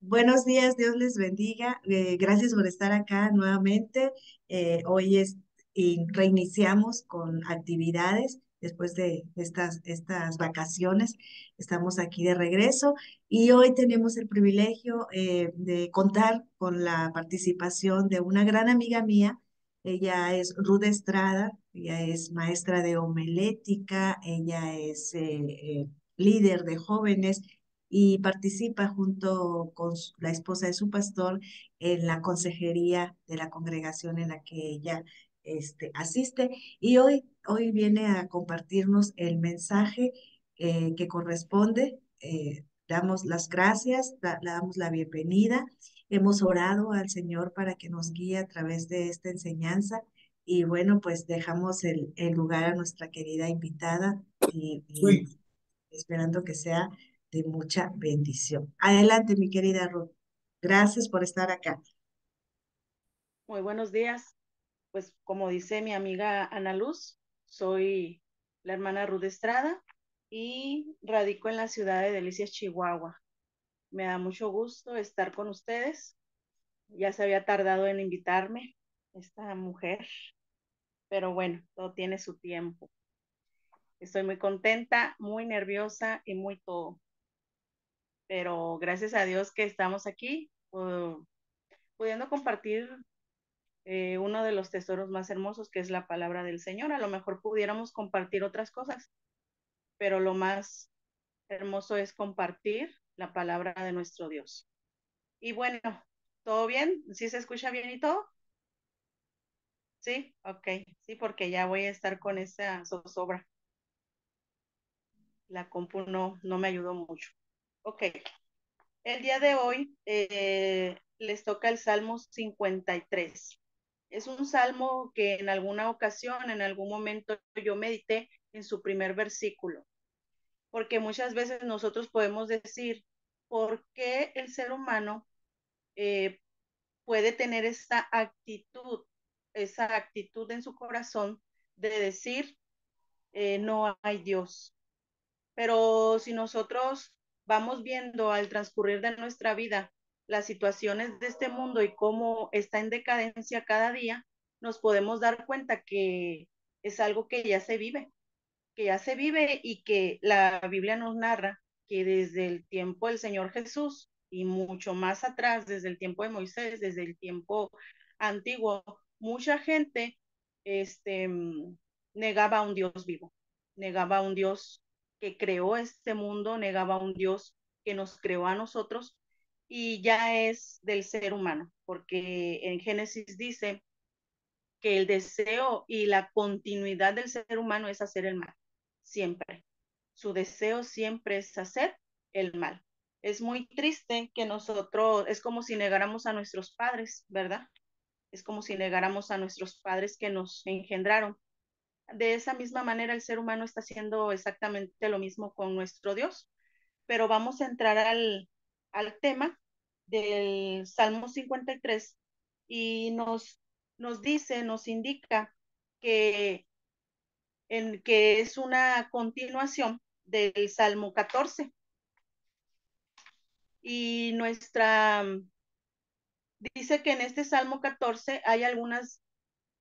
Buenos días, Dios les bendiga. Gracias por estar acá nuevamente. Hoy y reiniciamos con actividades después de estas vacaciones. Estamos aquí de regreso y hoy tenemos el privilegio de contar con la participación de una gran amiga mía. Ella es Ruth Estrada, ella es maestra de homilética, ella es líder de jóvenes y participa junto con la esposa de su pastor en la consejería de la congregación en la que ella asiste. Y hoy viene a compartirnos el mensaje que corresponde. Damos las gracias, le damos la bienvenida. Hemos orado al Señor para que nos guíe a través de esta enseñanza. Y bueno, pues dejamos el lugar a nuestra querida invitada y Uy, esperando que sea de mucha bendición. Adelante, mi querida Ruth. Gracias por estar acá. Muy buenos días. Pues como dice mi amiga Ana Luz, soy la hermana Ruth Estrada y radico en la ciudad de Delicias, Chihuahua. Me da mucho gusto estar con ustedes. Ya se había tardado en invitarme esta mujer, pero bueno, todo tiene su tiempo. Estoy muy contenta, muy nerviosa y muy todo, pero gracias a Dios que estamos aquí, pudiendo compartir uno de los tesoros más hermosos que es la palabra del Señor. A lo mejor pudiéramos compartir otras cosas, pero lo más hermoso es compartir la palabra de nuestro Dios. Y bueno, ¿todo bien? ¿Sí se escucha bien y todo? Sí, ok, sí, porque ya voy a estar con esa zozobra. La compu no me ayudó mucho. Ok, el día de hoy les toca el Salmo 53. Es un salmo que en alguna ocasión, en algún momento, yo medité en su primer versículo, porque muchas veces nosotros podemos decir, ¿por qué el ser humano eh, puede tener esa actitud en su corazón de decir, no hay Dios? Pero si nosotros vamos viendo al transcurrir de nuestra vida las situaciones de este mundo y cómo está en decadencia cada día, nos podemos dar cuenta que es algo que ya se vive y que la Biblia nos narra que desde el tiempo del Señor Jesús y mucho más atrás, desde el tiempo de Moisés, desde el tiempo antiguo, mucha gente este, negaba a un Dios vivo, negaba a un Dios que creó este mundo, negaba a un Dios que nos creó a nosotros y ya es del ser humano, porque en Génesis dice que el deseo y la continuidad del ser humano es hacer el mal, siempre. Su deseo siempre es hacer el mal. Es muy triste que nosotros, es como si negáramos a nuestros padres, ¿verdad? Es como si negáramos a nuestros padres que nos engendraron. De esa misma manera el ser humano está haciendo exactamente lo mismo con nuestro Dios. Pero vamos a entrar al tema del Salmo 53 y nos dice, nos indica que, que es una continuación del Salmo 14. Y dice que en este Salmo 14 hay algunas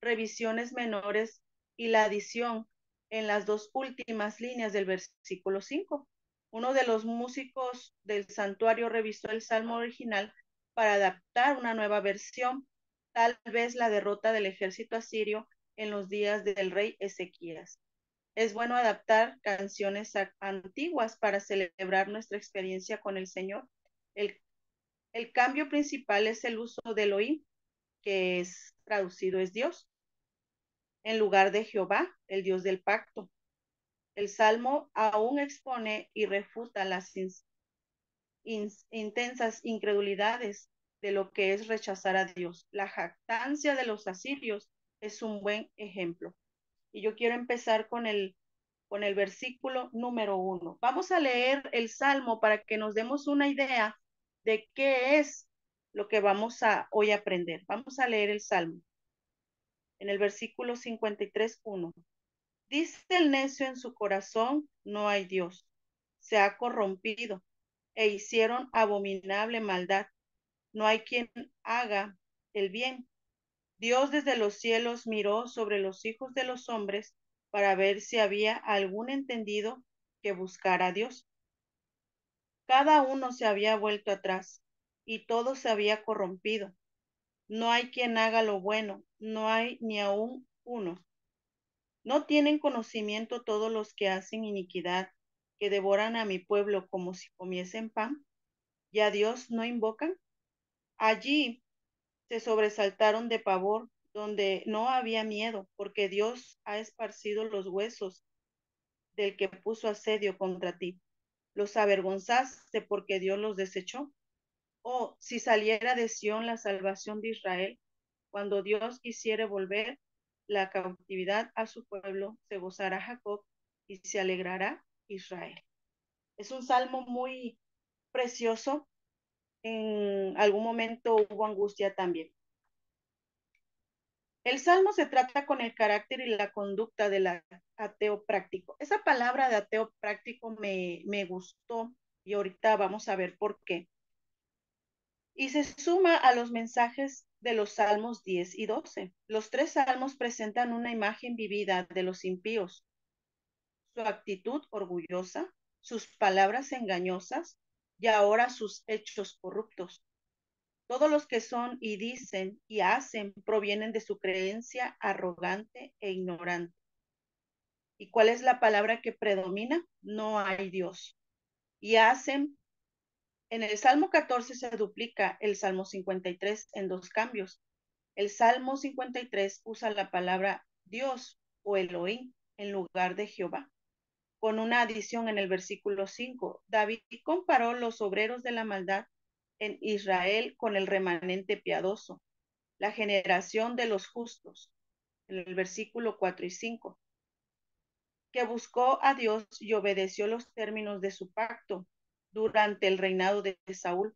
revisiones menores y la adición en las dos últimas líneas del versículo 5. Uno de los músicos del santuario revisó el salmo original para adaptar una nueva versión, tal vez la derrota del ejército asirio en los días del rey Ezequías. Es bueno adaptar canciones antiguas para celebrar nuestra experiencia con el Señor. El, el cambio principal es el uso del Elohim, que es traducido es Dios, en lugar de Jehová, el Dios del pacto. El Salmo aún expone y refuta las intensas incredulidades de lo que es rechazar a Dios. La jactancia de los asirios es un buen ejemplo. Y yo quiero empezar con el versículo número 1. Vamos a leer el Salmo para que nos demos una idea de qué es lo que vamos a hoy aprender. Vamos a leer el Salmo en el versículo 53:1. Dice el necio en su corazón, no hay Dios. Se ha corrompido e hicieron abominable maldad no hay quien haga el bien. Dios desde los cielos miró sobre los hijos de los hombres para ver si había algún entendido que buscara a Dios. Cada uno se había vuelto atrás y todo se había corrompido. No hay quien haga lo bueno, no hay ni aún uno. ¿No tienen conocimiento todos los que hacen iniquidad, que devoran a mi pueblo como si comiesen pan? ¿Y a Dios no invocan? Allí se sobresaltaron de pavor, donde no había miedo, porque Dios ha esparcido los huesos del que puso asedio contra ti. Los avergonzaste porque Dios los desechó. Oh, si saliera de Sión la salvación de Israel, cuando Dios quisiere volver la cautividad a su pueblo, se gozará Jacob y se alegrará Israel. Es un salmo muy precioso. En algún momento hubo angustia también. El salmo se trata con el carácter y la conducta del ateo práctico. Esa palabra de ateo práctico me gustó y ahorita vamos a ver por qué. Y se suma a los mensajes de los salmos 10 y 12. Los tres salmos presentan una imagen vivida de los impíos, su actitud orgullosa, sus palabras engañosas y ahora sus hechos corruptos. Todos los que son y dicen y hacen provienen de su creencia arrogante e ignorante. ¿Y cuál es la palabra que predomina? No hay Dios. Y hacen, en el Salmo 14 se duplica el Salmo 53 en dos cambios. El Salmo 53 usa la palabra Dios o Elohim en lugar de Jehová. Con una adición en el versículo 5, David comparó los obreros de la maldad en Israel con el remanente piadoso, la generación de los justos, en el versículo 4 y 5, que buscó a Dios y obedeció los términos de su pacto durante el reinado de Saúl.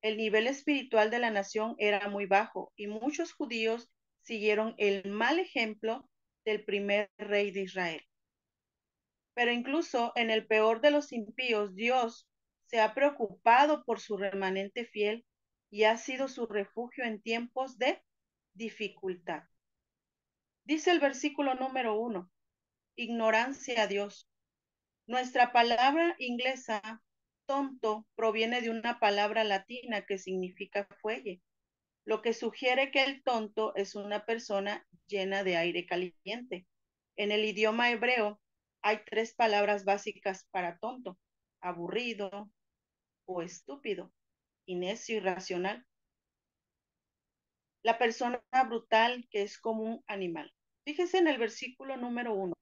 El nivel espiritual de la nación era muy bajo y muchos judíos siguieron el mal ejemplo del primer rey de Israel. Pero incluso en el peor de los impíos, Dios se ha preocupado por su remanente fiel y ha sido su refugio en tiempos de dificultad. Dice el versículo número 1, ignorancia a Dios. Nuestra palabra inglesa, tonto, proviene de una palabra latina que significa fuelle, lo que sugiere que el tonto es una persona llena de aire caliente. En el idioma hebreo hay tres palabras básicas para tonto: aburrido o estúpido, y necio, irracional. La persona brutal que es como un animal. Fíjese en el versículo número 1.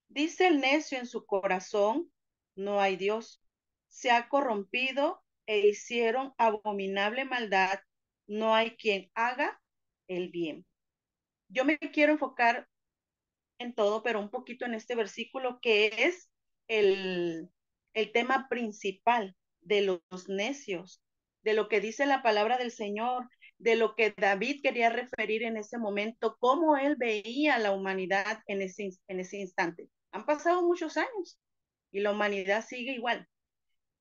Dice el necio en su corazón, no hay Dios. Se ha corrompido e hicieron abominable maldad. No hay quien haga el bien. Yo me quiero enfocar en todo, pero un poquito en este versículo que es el, el tema principal de los necios, de lo que dice la palabra del Señor, de lo que David quería referir en ese momento, cómo él veía la humanidad en ese instante. Han pasado muchos años y la humanidad sigue igual.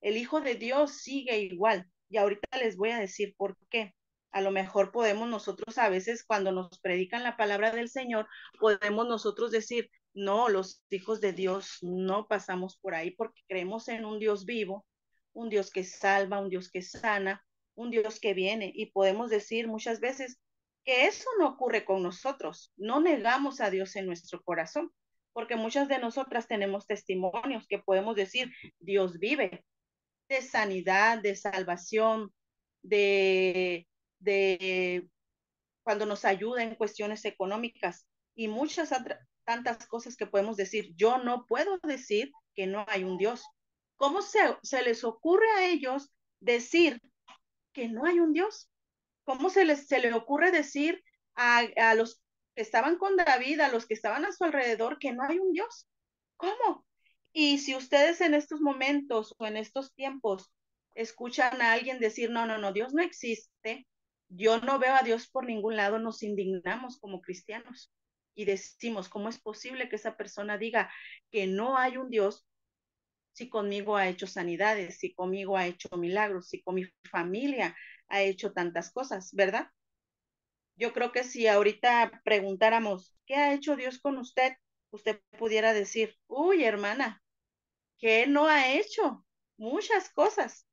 El Hijo de Dios sigue igual. Y ahorita les voy a decir por qué. A lo mejor podemos nosotros a veces cuando nos predican la palabra del Señor, podemos nosotros decir, no, los hijos de Dios no pasamos por ahí porque creemos en un Dios vivo, un Dios que salva, un Dios que sana, un Dios que viene. Y podemos decir muchas veces que eso no ocurre con nosotros. No negamos a Dios en nuestro corazón, porque muchas de nosotras tenemos testimonios que podemos decir, Dios vive, de sanidad, de salvación, de, de cuando nos ayuda en cuestiones económicas y muchas tantas cosas que podemos decir. Yo no puedo decir que no hay un Dios. ¿Cómo se les ocurre a ellos decir que no hay un Dios? ¿Cómo se le ocurre decir a los que estaban con David, a los que estaban a su alrededor, que no hay un Dios? ¿Cómo? Y si ustedes en estos momentos o en estos tiempos escuchan a alguien decir, no, no, no, Dios no existe, yo no veo a Dios por ningún lado, nos indignamos como cristianos y decimos, ¿cómo es posible que esa persona diga que no hay un Dios si conmigo ha hecho sanidades, si conmigo ha hecho milagros, si con mi familia ha hecho tantas cosas, ¿verdad? Yo creo que si ahorita preguntáramos, ¿qué ha hecho Dios con usted? Usted pudiera decir, uy, hermana, ¿qué no ha hecho? Muchas cosas,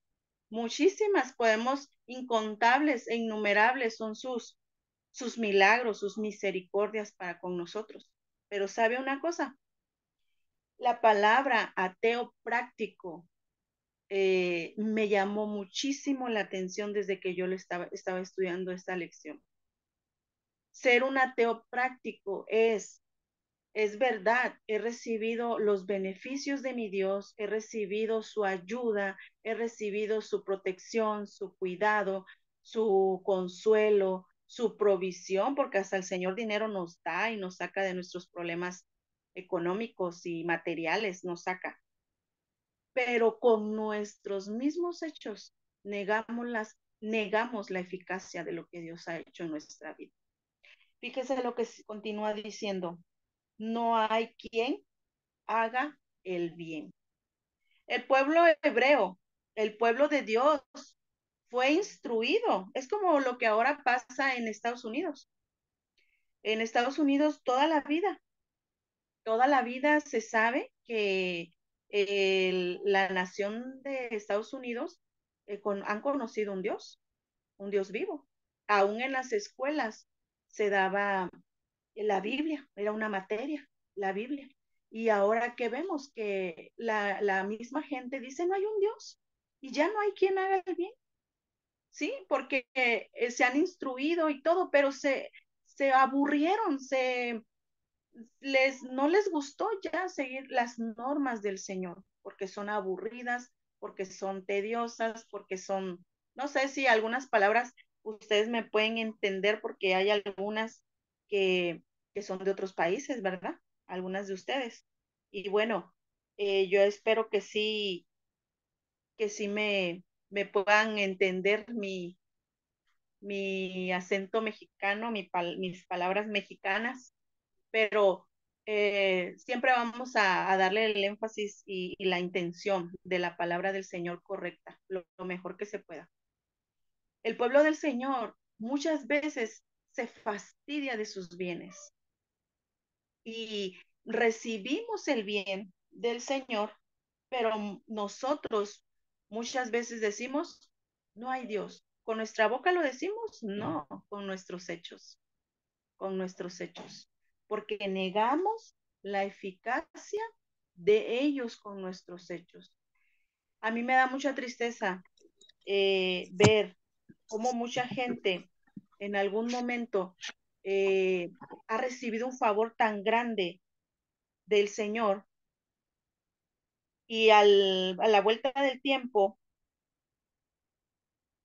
muchísimas, podemos, incontables e innumerables son sus milagros, sus misericordias para con nosotros. Pero ¿sabe una cosa? La palabra ateo práctico me llamó muchísimo la atención desde que yo estaba estudiando esta lección. Ser un ateo práctico es verdad, he recibido los beneficios de mi Dios, he recibido su ayuda, he recibido su protección, su cuidado, su consuelo, su provisión, porque hasta el Señor dinero nos da y nos saca de nuestros problemas económicos y materiales, nos saca. Pero con nuestros mismos hechos negamos la eficacia de lo que Dios ha hecho en nuestra vida. Fíjese lo que continúa diciendo, no hay quien haga el bien. El pueblo hebreo, el pueblo de Dios, fue instruido. Es como lo que ahora pasa en Estados Unidos. En Estados Unidos toda la vida se sabe que la nación de Estados Unidos han conocido un Dios vivo. Aún en las escuelas se daba la Biblia, era una materia, la Biblia. Y ahora que vemos que la misma gente dice no hay un Dios y ya no hay quien haga el bien, ¿sí? Porque se han instruido y todo, pero se aburrieron, no les gustó ya seguir las normas del Señor, porque son aburridas, porque son tediosas, porque son, no sé si algunas palabras ustedes me pueden entender, porque hay algunas que, que son de otros países, ¿verdad? Algunas de ustedes. Y bueno, yo espero que sí me puedan entender mi acento mexicano, mis palabras mexicanas, pero siempre vamos a darle el énfasis y la intención de la palabra del Señor correcta, lo mejor que se pueda. El pueblo del Señor muchas veces se fastidia de sus bienes y recibimos el bien del Señor, pero nosotros muchas veces decimos, no hay Dios. ¿Con nuestra boca lo decimos? No, con nuestros hechos, porque negamos la eficacia de ellos con nuestros hechos. A mí me da mucha tristeza ver cómo mucha gente en algún momento eh, ha recibido un favor tan grande del Señor y a la vuelta del tiempo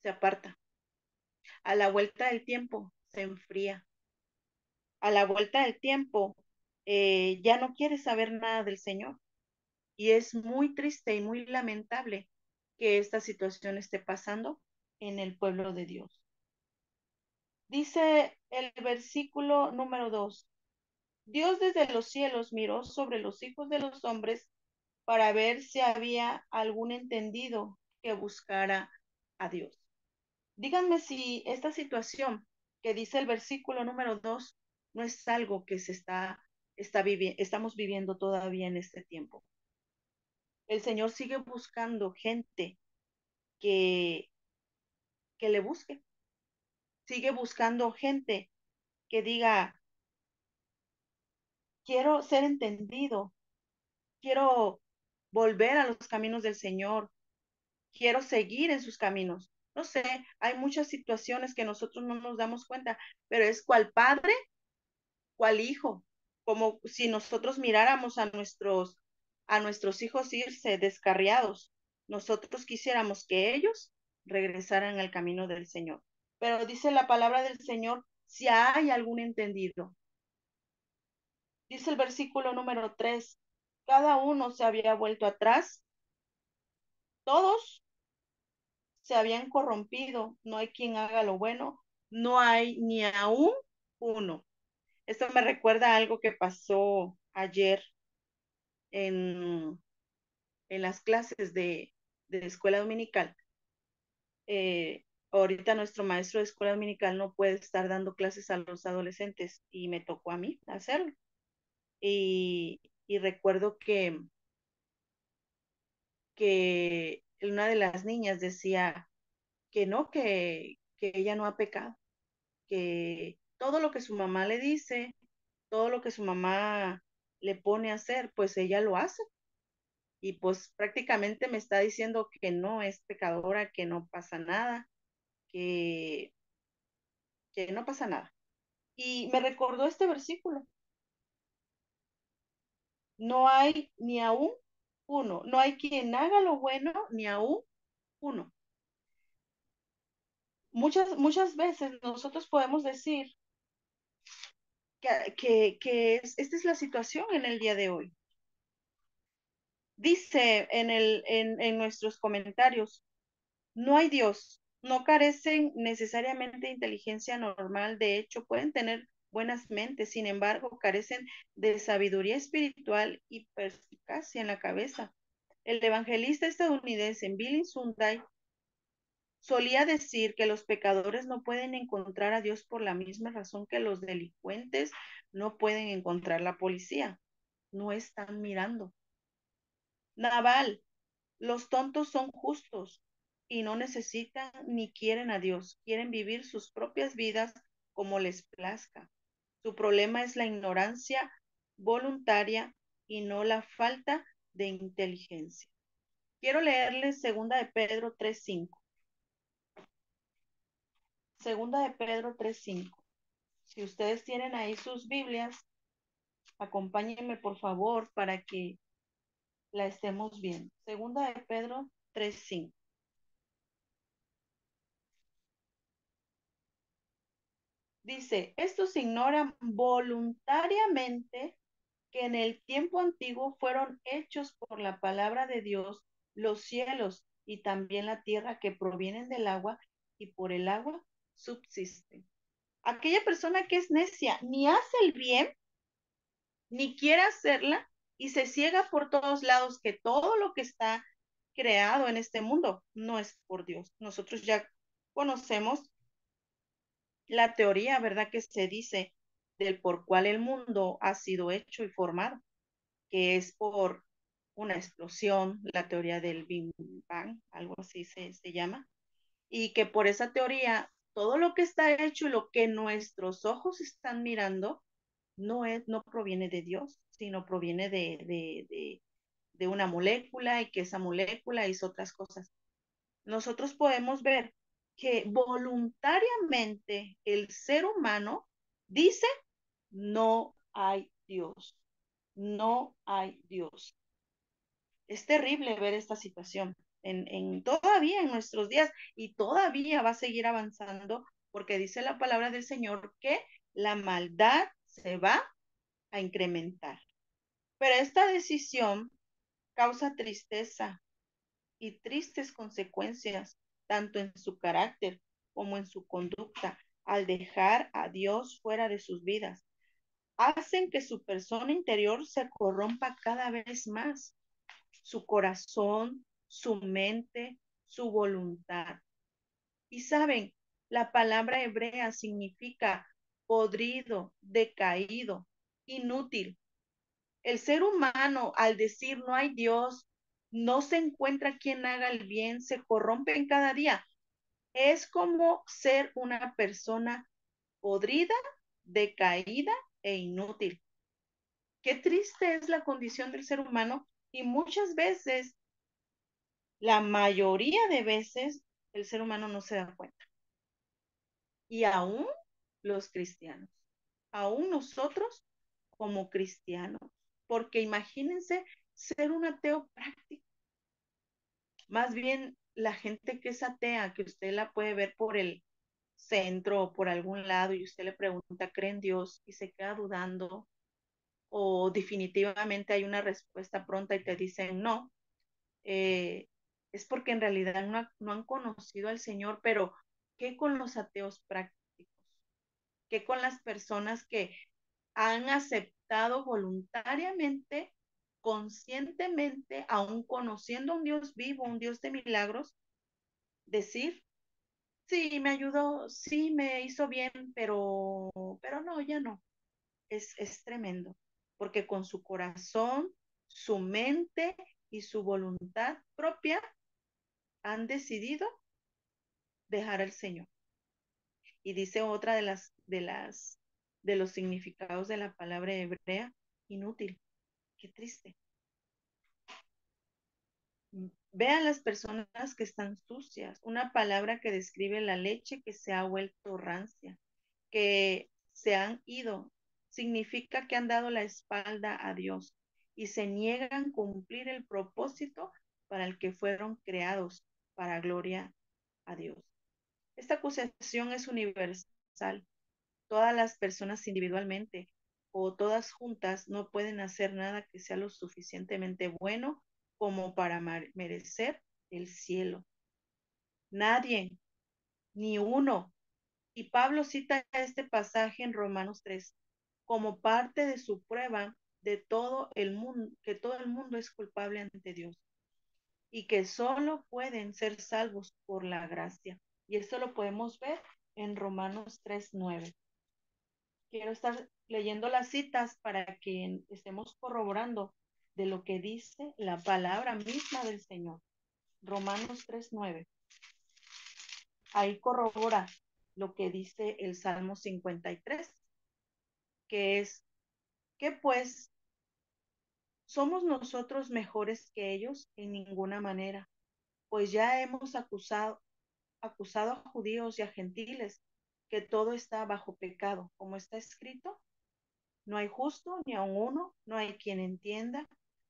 se aparta, a la vuelta del tiempo se enfría, a la vuelta del tiempo ya no quiere saber nada del Señor. Y es muy triste y muy lamentable que esta situación esté pasando en el pueblo de Dios. Dice el versículo número 2: Dios desde los cielos miró sobre los hijos de los hombres para ver si había algún entendido que buscara a Dios. Díganme si esta situación que dice el versículo número 2 no es algo que estamos viviendo todavía en este tiempo. El Señor sigue buscando gente que, que le busque. Sigue buscando gente que diga, quiero ser entendido, quiero volver a los caminos del Señor, quiero seguir en sus caminos. No sé, hay muchas situaciones que nosotros no nos damos cuenta, pero es cual padre, cual hijo, como si nosotros miráramos a nuestros hijos irse descarriados. Nosotros quisiéramos que ellos regresaran al camino del Señor. Pero dice la palabra del Señor, si hay algún entendido. Dice el versículo número 3, cada uno se había vuelto atrás, todos se habían corrompido, no hay quien haga lo bueno, no hay ni aún uno. Esto me recuerda a algo que pasó ayer en, en las clases de escuela dominical. Ahorita nuestro maestro de escuela dominical no puede estar dando clases a los adolescentes y me tocó a mí hacerlo. Y recuerdo que una de las niñas decía que no, que ella no ha pecado, que todo lo que su mamá le dice, todo lo que su mamá le pone a hacer, pues ella lo hace. Y pues prácticamente me está diciendo que no es pecadora, que no pasa nada, que, que no pasa nada. Y me recordó este versículo: no hay ni aún uno, no hay quien haga lo bueno, ni aún uno. Muchas veces nosotros podemos decir esta es la situación en el día de hoy. Dice en nuestros comentarios: no hay Dios, no carecen necesariamente de inteligencia normal, de hecho pueden tener buenas mentes, sin embargo carecen de sabiduría espiritual y perspicacia en la cabeza. El evangelista estadounidense Billy Sunday solía decir que los pecadores no pueden encontrar a Dios por la misma razón que los delincuentes no pueden encontrar la policía. No están mirando. Naval: los tontos son justos y no necesitan ni quieren a Dios. Quieren vivir sus propias vidas como les plazca. Su problema es la ignorancia voluntaria y no la falta de inteligencia. Quiero leerles segunda de Pedro 3:5. Segunda de Pedro 3:5. Si ustedes tienen ahí sus Biblias, acompáñenme por favor para que la estemos viendo. Segunda de Pedro 3:5. Dice: estos ignoran voluntariamente que en el tiempo antiguo fueron hechos por la palabra de Dios los cielos y también la tierra, que provienen del agua y por el agua subsisten. Aquella persona que es necia ni hace el bien ni quiere hacerla y se ciega por todos lados que todo lo que está creado en este mundo no es por Dios. Nosotros ya conocemos la teoría, ¿verdad? Que se dice del por cual el mundo ha sido hecho y formado, que es por una explosión, la teoría del Big Bang, algo así se llama, y que por esa teoría todo lo que está hecho y lo que nuestros ojos están mirando no proviene de Dios, sino proviene de una molécula, y que esa molécula hizo otras cosas. Nosotros podemos ver que voluntariamente el ser humano dice: no hay Dios, no hay Dios. Es terrible ver esta situación todavía en nuestros días, y todavía va a seguir avanzando, porque dice la palabra del Señor que la maldad se va a incrementar. Pero esta decisión causa tristeza y tristes consecuencias, tanto en su carácter como en su conducta, al dejar a Dios fuera de sus vidas. Hacen que su persona interior se corrompa cada vez más, su corazón, su mente, su voluntad. Y saben, la palabra hebrea significa podrido, decaído, inútil. El ser humano, al decir no hay Dios, no se encuentra quien haga el bien, se corrompe en cada día. Es como ser una persona podrida, decaída e inútil. Qué triste es la condición del ser humano, y muchas veces, la mayoría de veces, el ser humano no se da cuenta. Y aún los cristianos, aún nosotros como cristianos, porque imagínense ser un ateo práctico. Más bien la gente que es atea, que usted la puede ver por el centro o por algún lado y usted le pregunta: ¿cree en Dios? Y se queda dudando, o definitivamente hay una respuesta pronta y te dicen no, eh, es porque en realidad no han conocido al Señor. Pero ¿qué con los ateos prácticos? ¿Qué con las personas que han aceptado voluntariamente conscientemente, aún conociendo a un Dios vivo, un Dios de milagros, decir, sí, me ayudó, sí, me hizo bien, pero no, ya no. Es tremendo, porque con su corazón, su mente y su voluntad propia han decidido dejar al Señor. Y dice otra de los significados de la palabra hebrea, inútil. Qué triste. Vean las personas que están sucias, una palabra que describe la leche que se ha vuelto rancia, que se han ido, significa que han dado la espalda a Dios y se niegan a cumplir el propósito para el que fueron creados, para gloria a Dios. Esta acusación es universal. Todas las personas individualmente o todas juntas no pueden hacer nada que sea lo suficientemente bueno como para merecer el cielo. Nadie, ni uno. Y Pablo cita este pasaje en Romanos 3 como parte de su prueba de todo el mundo, que todo el mundo es culpable ante Dios y que solo pueden ser salvos por la gracia. Y esto lo podemos ver en Romanos 3:9. Quiero estar leyendo las citas para que estemos corroborando de lo que dice la palabra misma del Señor. Romanos 3:9. Ahí corrobora lo que dice el Salmo 53, que es, que pues somos nosotros mejores que ellos en ninguna manera, pues ya hemos acusado a judíos y a gentiles que todo está bajo pecado, como está escrito. No hay justo ni aun uno, no hay quien entienda,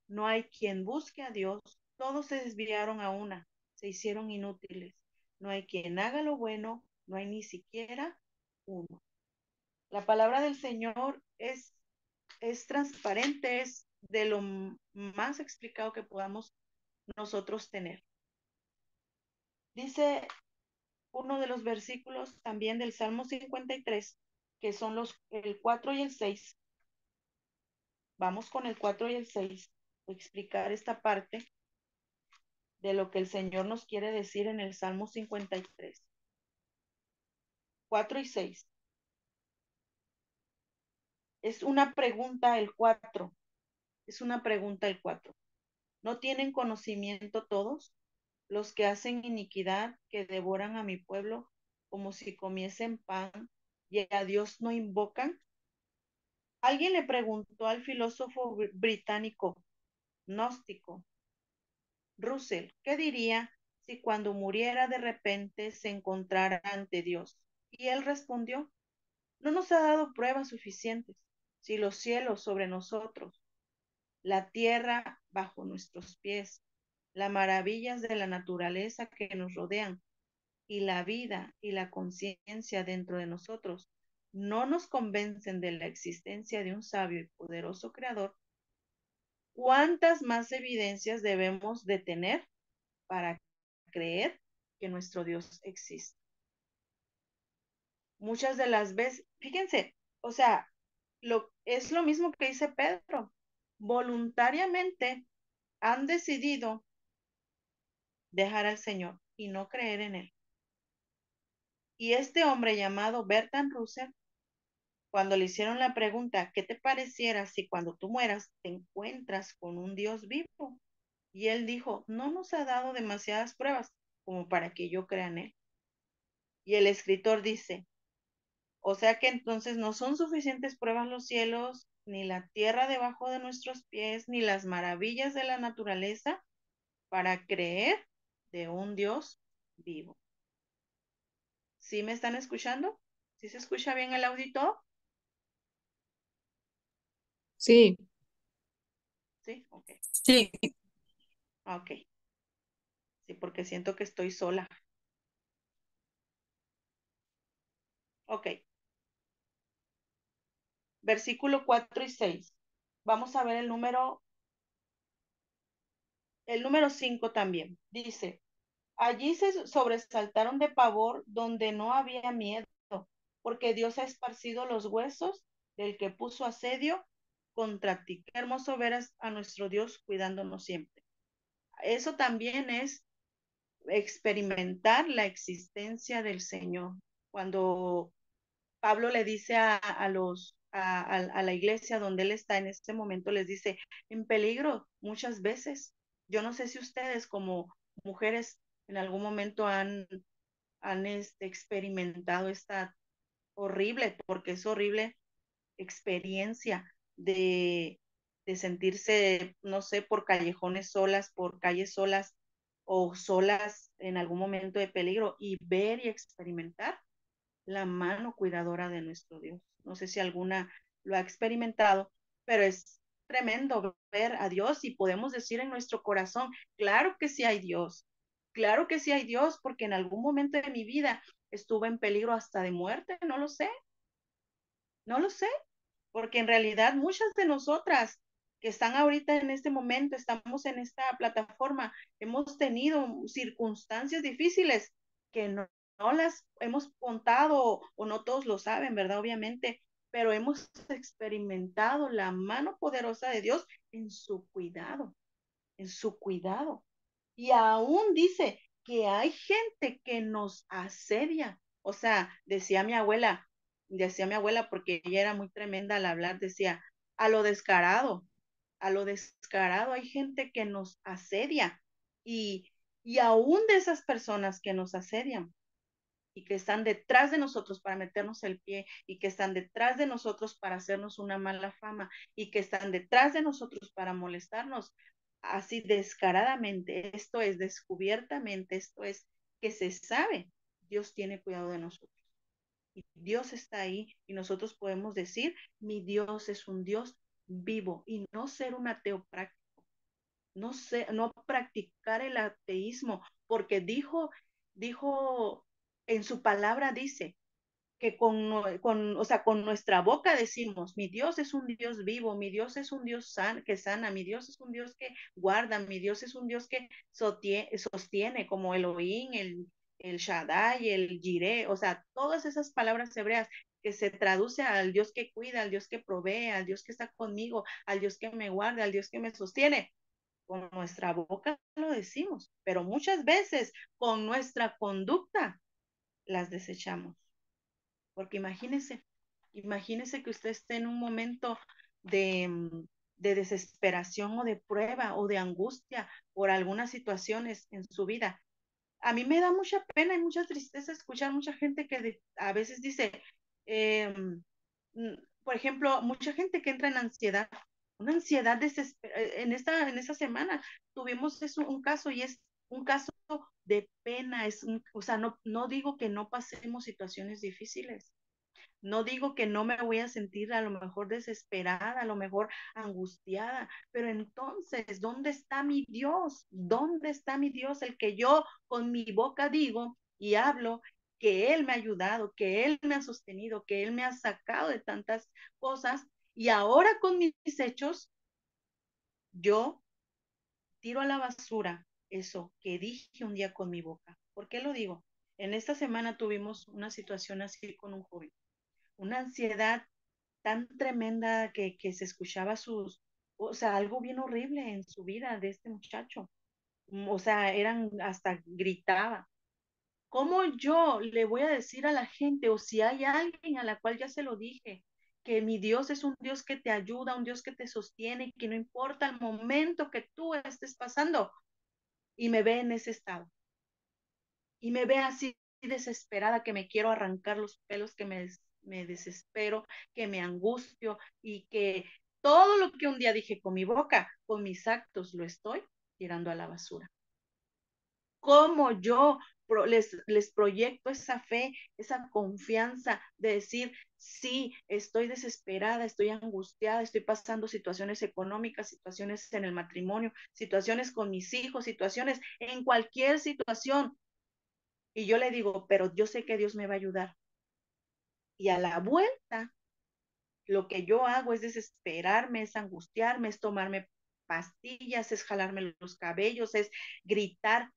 no hay quien busque a Dios. Todos se desviaron a una, se hicieron inútiles. No hay quien haga lo bueno, no hay ni siquiera uno. La palabra del Señor es transparente, es de lo más explicado que podamos nosotros tener. Dice uno de los versículos también del Salmo 53, que son el 4 y el 6. Vamos con el 4 y el 6, explicar esta parte de lo que el Señor nos quiere decir en el Salmo 53. 4 y 6. Es una pregunta el 4. Es una pregunta el 4. ¿No tienen conocimiento todos los que hacen iniquidad, que devoran a mi pueblo como si comiesen pan y a Dios no invocan? Alguien le preguntó al filósofo británico gnóstico Russell, ¿qué diría si cuando muriera de repente se encontrara ante Dios? Y él respondió, no nos ha dado pruebas suficientes. Si los cielos sobre nosotros, la tierra bajo nuestros pies, las maravillas de la naturaleza que nos rodean y la vida y la conciencia dentro de nosotros no nos convencen de la existencia de un sabio y poderoso creador, ¿cuántas más evidencias debemos de tener para creer que nuestro Dios existe? Muchas de las veces, fíjense, o sea, es lo mismo que dice Pedro, voluntariamente han decidido dejar al Señor y no creer en Él. Y este hombre llamado Bertrand Russell, cuando le hicieron la pregunta, ¿qué te pareciera si cuando tú mueras te encuentras con un Dios vivo? Y él dijo, no nos ha dado demasiadas pruebas como para que yo crea en Él. Y el escritor dice, o sea que entonces no son suficientes pruebas los cielos, ni la tierra debajo de nuestros pies, ni las maravillas de la naturaleza para creer de un Dios vivo. ¿Sí me están escuchando? ¿Sí se escucha bien el audio y todo? Sí, Sí, ok. sí, Ok. Sí, porque siento que estoy sola. Ok. Versículo 4 y 6. Vamos a ver el número 5 también. Dice, allí se sobresaltaron de pavor donde no había miedo, porque Dios ha esparcido los huesos del que puso asedio contra ti. Qué hermoso ver a nuestro Dios cuidándonos siempre. Eso también es experimentar la existencia del Señor. Cuando Pablo le dice a la iglesia donde él está en este momento, les dice, en peligro muchas veces. Yo no sé si ustedes como mujeres en algún momento han experimentado esta horrible, porque es horrible experiencia de, de sentirse, no sé, por callejones solas, por calles solas o solas en algún momento de peligro y ver y experimentar la mano cuidadora de nuestro Dios. No sé si alguna lo ha experimentado, pero es tremendo ver a Dios y podemos decir en nuestro corazón, claro que sí hay Dios, claro que sí hay Dios, porque en algún momento de mi vida estuve en peligro hasta de muerte, no lo sé, no lo sé, porque en realidad muchas de nosotras que están ahorita en este momento, estamos en esta plataforma, hemos tenido circunstancias difíciles que no las hemos contado o no todos lo saben, ¿verdad? Obviamente, pero hemos experimentado la mano poderosa de Dios en su cuidado, en su cuidado. Y aún dice que hay gente que nos asedia. O sea, decía mi abuela porque ella era muy tremenda al hablar, decía, a lo descarado hay gente que nos asedia. Y, y aún de esas personas que nos asedian y que están detrás de nosotros para meternos el pie y que están detrás de nosotros para hacernos una mala fama y que están detrás de nosotros para molestarnos así descaradamente, esto es descubiertamente, esto es que se sabe, Dios tiene cuidado de nosotros. Y Dios está ahí y nosotros podemos decir, mi Dios es un Dios vivo y no ser un ateo práctico, no sé, no practicar el ateísmo, porque dijo, en su palabra dice que o sea, con nuestra boca decimos, mi Dios es un Dios vivo, mi Dios es un Dios que sana, mi Dios es un Dios que guarda, mi Dios es un Dios que sostiene, como Elohim, el Shaddai, el Jireh, o sea, todas esas palabras hebreas que se traduce al Dios que cuida, al Dios que provee, al Dios que está conmigo, al Dios que me guarda, al Dios que me sostiene con nuestra boca lo decimos, pero muchas veces con nuestra conducta las desechamos. Porque imagínese que usted esté en un momento de, de desesperación o de prueba o de angustia por algunas situaciones en su vida. A mí me da mucha pena y mucha tristeza escuchar mucha gente que a veces dice, eh, por ejemplo, mucha gente que entra en ansiedad, una ansiedad en esta semana tuvimos un caso y es un caso de pena, o sea, no digo que no pasemos situaciones difíciles, no digo que no me voy a sentir a lo mejor desesperada, a lo mejor angustiada, pero entonces, ¿dónde está mi Dios? ¿Dónde está mi Dios? El que yo con mi boca digo y hablo que Él me ha ayudado, que Él me ha sostenido, que Él me ha sacado de tantas cosas y ahora con mis hechos, yo tiro a la basura eso que dije un día con mi boca. ¿Por qué lo digo? En esta semana tuvimos una situación así con un joven, una ansiedad tan tremenda que se escuchaba o sea, algo bien horrible en su vida de este muchacho. O sea, hasta gritaba. ¿Cómo yo le voy a decir a la gente, o si hay alguien a la cual ya se lo dije, que mi Dios es un Dios que te ayuda, un Dios que te sostiene, que no importa el momento que tú estés pasando, y me ve en ese estado, y me ve así desesperada que me quiero arrancar los pelos, que me desespero, que me angustio y que todo lo que un día dije con mi boca, con mis actos, lo estoy tirando a la basura. ¿Cómo yo les proyecto esa fe, esa confianza de decir, sí, estoy desesperada, estoy angustiada, estoy pasando situaciones económicas, situaciones en el matrimonio, situaciones con mis hijos, situaciones en cualquier situación? Y yo le digo, pero yo sé que Dios me va a ayudar. Y a la vuelta, lo que yo hago es desesperarme, es angustiarme, es tomarme pastillas, es jalarme los cabellos, es gritar.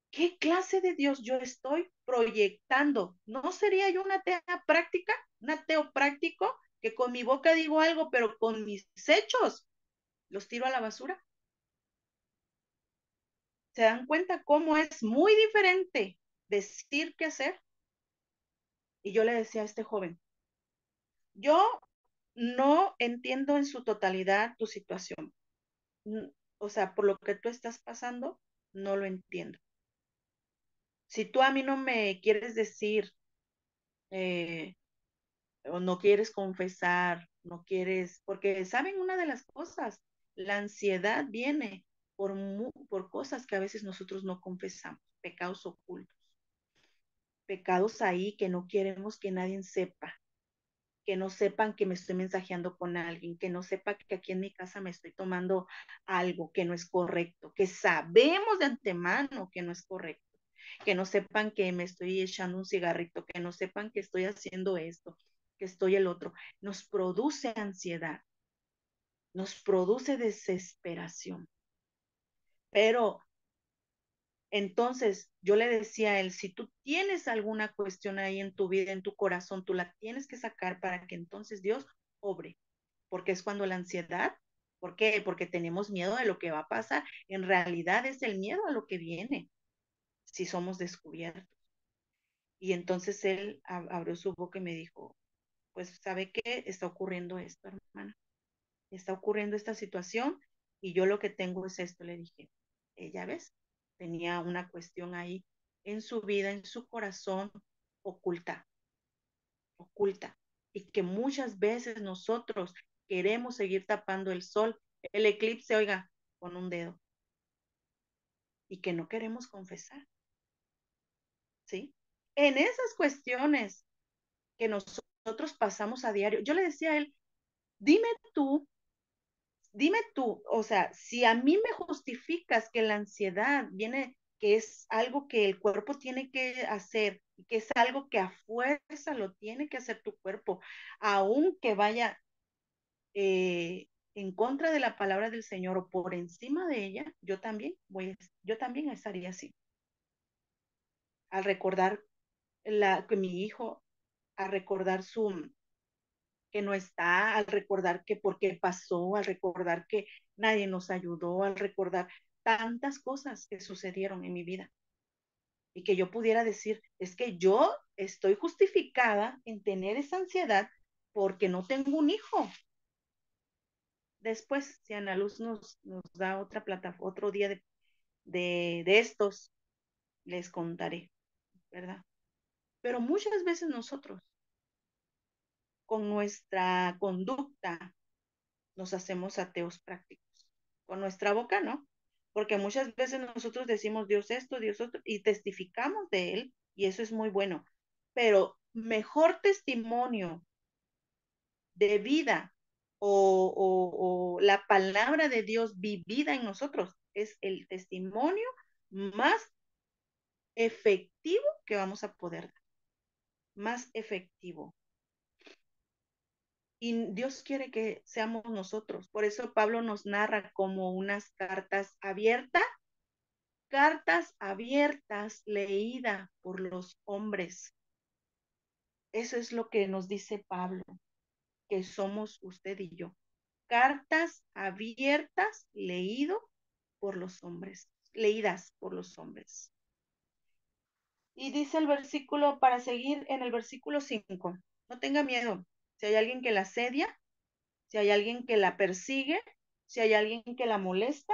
¿Qué clase de Dios yo estoy proyectando? ¿No sería yo una atea práctica? ¿Un ateo práctico? que con mi boca digo algo, pero con mis hechos los tiro a la basura. ¿Se dan cuenta cómo es muy diferente decir que hacer? Y yo le decía a este joven, yo no entiendo en su totalidad tu situación. O sea, por lo que tú estás pasando, no lo entiendo. Si tú a mí no me quieres decir, eh, o no quieres confesar, no quieres, porque saben una de las cosas, la ansiedad viene por cosas que a veces nosotros no confesamos, pecados ocultos, pecados ahí que no queremos que nadie sepa, que no sepan que me estoy mensajeando con alguien, que no sepa que aquí en mi casa me estoy tomando algo que no es correcto, que sabemos de antemano que no es correcto, que no sepan que me estoy echando un cigarrito, que no sepan que estoy haciendo esto, que estoy el otro. Nos produce ansiedad, nos produce desesperación. Pero entonces yo le decía a él, si tú tienes alguna cuestión ahí en tu vida, en tu corazón, tú la tienes que sacar para que entonces Dios obre, porque es cuando la ansiedad, ¿por qué? Porque tenemos miedo de lo que va a pasar. En realidad es el miedo a lo que viene si somos descubiertos. Y entonces él abrió su boca y me dijo, pues, ¿sabe qué? Está ocurriendo esto, hermana. Está ocurriendo esta situación y yo lo que tengo es esto, le dije. Ya ves, tenía una cuestión ahí en su vida, en su corazón, oculta, oculta. Y que muchas veces nosotros queremos seguir tapando el sol, el eclipse, oiga, con un dedo. Y que no queremos confesar, ¿sí? En esas cuestiones que nosotros pasamos a diario, yo le decía a él, dime tú, dime tú, o sea, si a mí me justificas que la ansiedad viene, que es algo que el cuerpo tiene que hacer, y que es algo que a fuerza lo tiene que hacer tu cuerpo, aunque vaya en contra de la palabra del Señor o por encima de ella, yo también estaría así. Al recordar que mi hijo, al recordar que no está, al recordar que por qué pasó, al recordar que nadie nos ayudó, al recordar tantas cosas que sucedieron en mi vida y que yo pudiera decir, es que yo estoy justificada en tener esa ansiedad porque no tengo un hijo. Después, si Ana Luz nos da otra plataforma, otro día de estos, les contaré, ¿verdad? Pero muchas veces nosotros, con nuestra conducta, nos hacemos ateos prácticos. Con nuestra boca, ¿no? Porque muchas veces nosotros decimos Dios esto, Dios otro, y testificamos de Él, y eso es muy bueno. Pero mejor testimonio de vida o la palabra de Dios vivida en nosotros es el testimonio más efectivo que vamos a poder dar, más efectivo. Y Dios quiere que seamos nosotros. Por eso Pablo nos narra como unas cartas abiertas leídas por los hombres. Eso es lo que nos dice Pablo, que somos usted y yo. Cartas abiertas leídas por los hombres. Y dice el versículo, para seguir en el versículo 5, no tenga miedo. Si hay alguien que la asedia, si hay alguien que la persigue, si hay alguien que la molesta,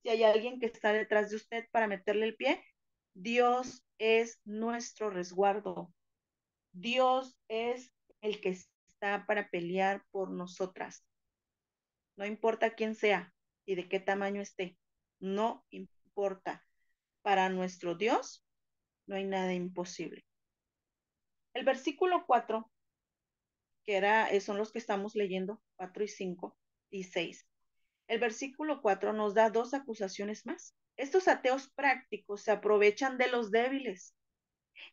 si hay alguien que está detrás de usted para meterle el pie, Dios es nuestro resguardo. Dios es el que está para pelear por nosotras. No importa quién sea y de qué tamaño esté. No importa. Para nuestro Dios no hay nada imposible. El versículo 4, son los que estamos leyendo, 4 y 5 y 6. El versículo 4 nos da dos acusaciones más. Estos ateos prácticos se aprovechan de los débiles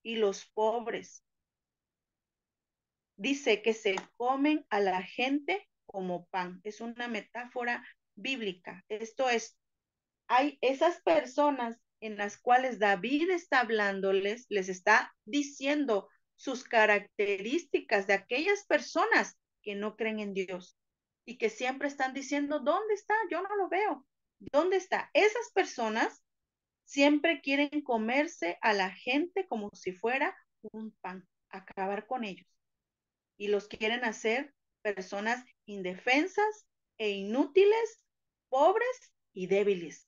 y los pobres. Dice que se comen a la gente como pan. Es una metáfora bíblica. Esto es, hay esas personas en las cuales David está hablándoles, les está diciendo sus características de aquellas personas que no creen en Dios y que siempre están diciendo, ¿dónde está? Yo no lo veo. ¿Dónde está? Esas personas siempre quieren comerse a la gente como si fuera un pan, acabar con ellos. Y los quieren hacer personas indefensas e inútiles, pobres y débiles.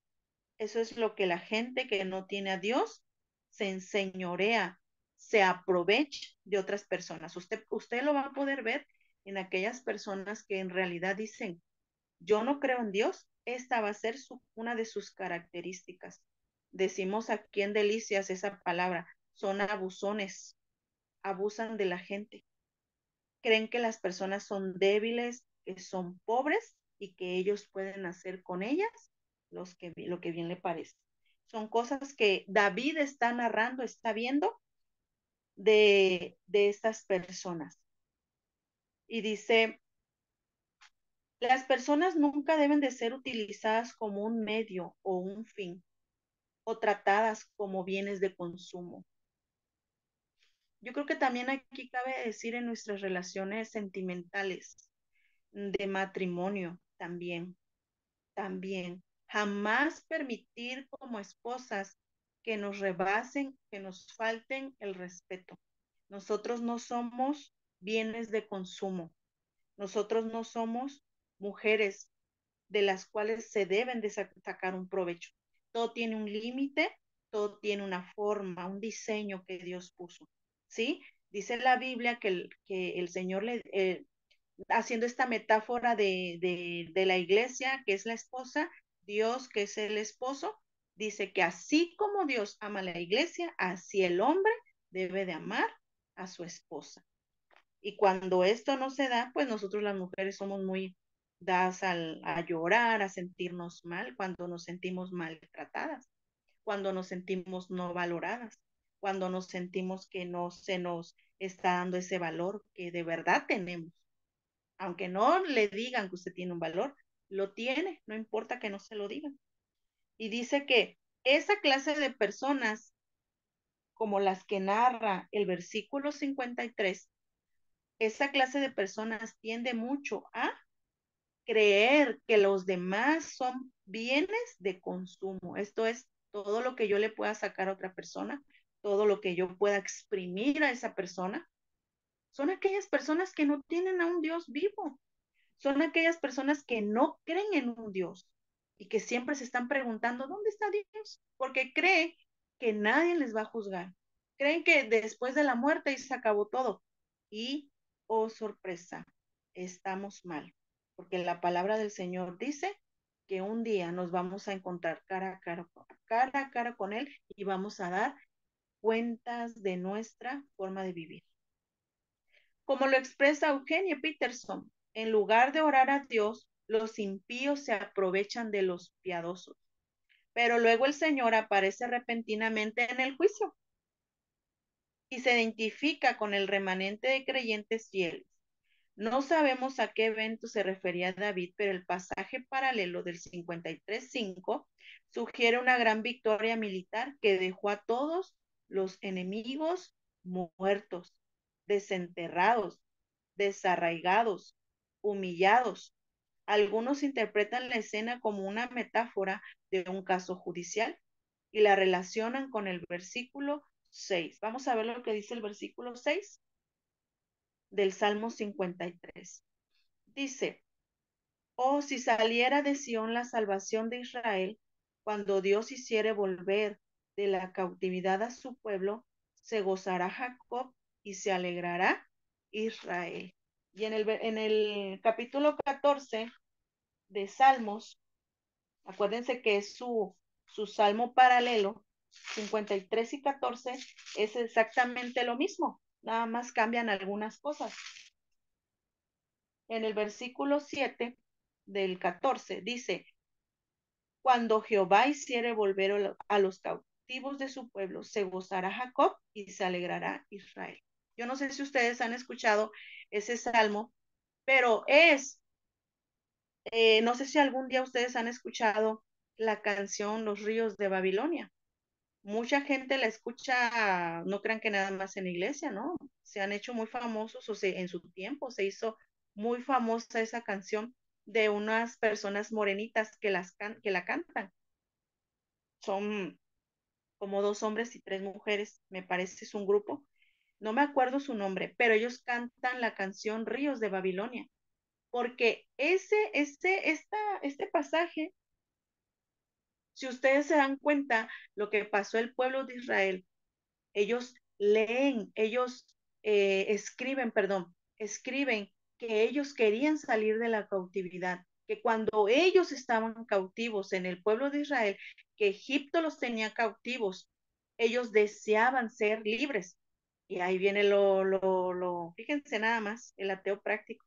Eso es lo que la gente que no tiene a Dios se enseñorea, se aprovecha de otras personas. Usted lo va a poder ver en aquellas personas que en realidad dicen, yo no creo en Dios. Esta va a ser una de sus características. Decimos aquí en Delicias esa palabra, son abusones, abusan de la gente. Creen que las personas son débiles, que son pobres y que ellos pueden hacer con ellas lo que bien le parece. Son cosas que David está narrando, está viendo de estas personas. Y dice, las personas nunca deben de ser utilizadas como un medio o un fin, o tratadas como bienes de consumo. Yo creo que también aquí cabe decir en nuestras relaciones sentimentales, de matrimonio también, jamás permitir como esposas que nos rebasen, que nos falten el respeto. Nosotros no somos bienes de consumo. Nosotros no somos mujeres de las cuales se deben de sacar un provecho. Todo tiene un límite, todo tiene una forma, un diseño que Dios puso. ¿Sí? Dice la Biblia que el Señor haciendo esta metáfora de la iglesia, que es la esposa, Dios, que es el esposo, dice que así como Dios ama a la iglesia, así el hombre debe de amar a su esposa. Y cuando esto no se da, pues nosotros las mujeres somos muy dadas a llorar, a sentirnos mal, cuando nos sentimos maltratadas, cuando nos sentimos no valoradas, cuando nos sentimos que no se nos está dando ese valor que de verdad tenemos. Aunque no le digan que usted tiene un valor, lo tiene, no importa que no se lo digan. Y dice que esa clase de personas, como las que narra el versículo 53, esa clase de personas tiende mucho a creer que los demás son bienes de consumo. Esto es todo lo que yo le pueda sacar a otra persona, todo lo que yo pueda exprimir a esa persona. Son aquellas personas que no tienen a un Dios vivo. Son aquellas personas que no creen en un Dios y que siempre se están preguntando, ¿dónde está Dios? Porque creen que nadie les va a juzgar. Creen que después de la muerte se acabó todo. Y, oh sorpresa, estamos mal. Porque la palabra del Señor dice que un día nos vamos a encontrar cara a cara con Él y vamos a dar cuentas de nuestra forma de vivir. Como lo expresa Eugenia Peterson, en lugar de orar a Dios, los impíos se aprovechan de los piadosos. Pero luego el Señor aparece repentinamente en el juicio y se identifica con el remanente de creyentes fieles. No sabemos a qué evento se refería David, pero el pasaje paralelo del 53:5 sugiere una gran victoria militar que dejó a todos los enemigos muertos, desenterrados, desarraigados, humillados. Algunos interpretan la escena como una metáfora de un caso judicial y la relacionan con el versículo 6. Vamos a ver lo que dice el versículo 6 del Salmo 53. Dice, oh, si saliera de Sión la salvación de Israel, cuando Dios hiciere volver de la cautividad a su pueblo, se gozará Jacob y se alegrará Israel. Y en el capítulo 14 de Salmos, acuérdense que es su salmo paralelo, 53 y 14, es exactamente lo mismo, nada más cambian algunas cosas. En el versículo 7 del 14 dice, cuando Jehová hiciere volver a los cautivos de su pueblo, se gozará Jacob y se alegrará Israel. Yo no sé si ustedes han escuchado ese salmo, pero no sé si algún día ustedes han escuchado la canción Los ríos de Babilonia. Mucha gente la escucha, no crean que nada más en la iglesia, ¿no? Se han hecho muy famosos en su tiempo se hizo muy famosa esa canción de unas personas morenitas que la cantan. Son como dos hombres y tres mujeres, me parece es un grupo. No me acuerdo su nombre, pero ellos cantan la canción Ríos de Babilonia, porque este pasaje, si ustedes se dan cuenta, lo que pasó el pueblo de Israel, ellos leen, ellos escriben que ellos querían salir de la cautividad, que cuando ellos estaban cautivos en el pueblo de Israel, que Egipto los tenía cautivos, ellos deseaban ser libres. Y ahí viene fíjense nada más, el ateo práctico.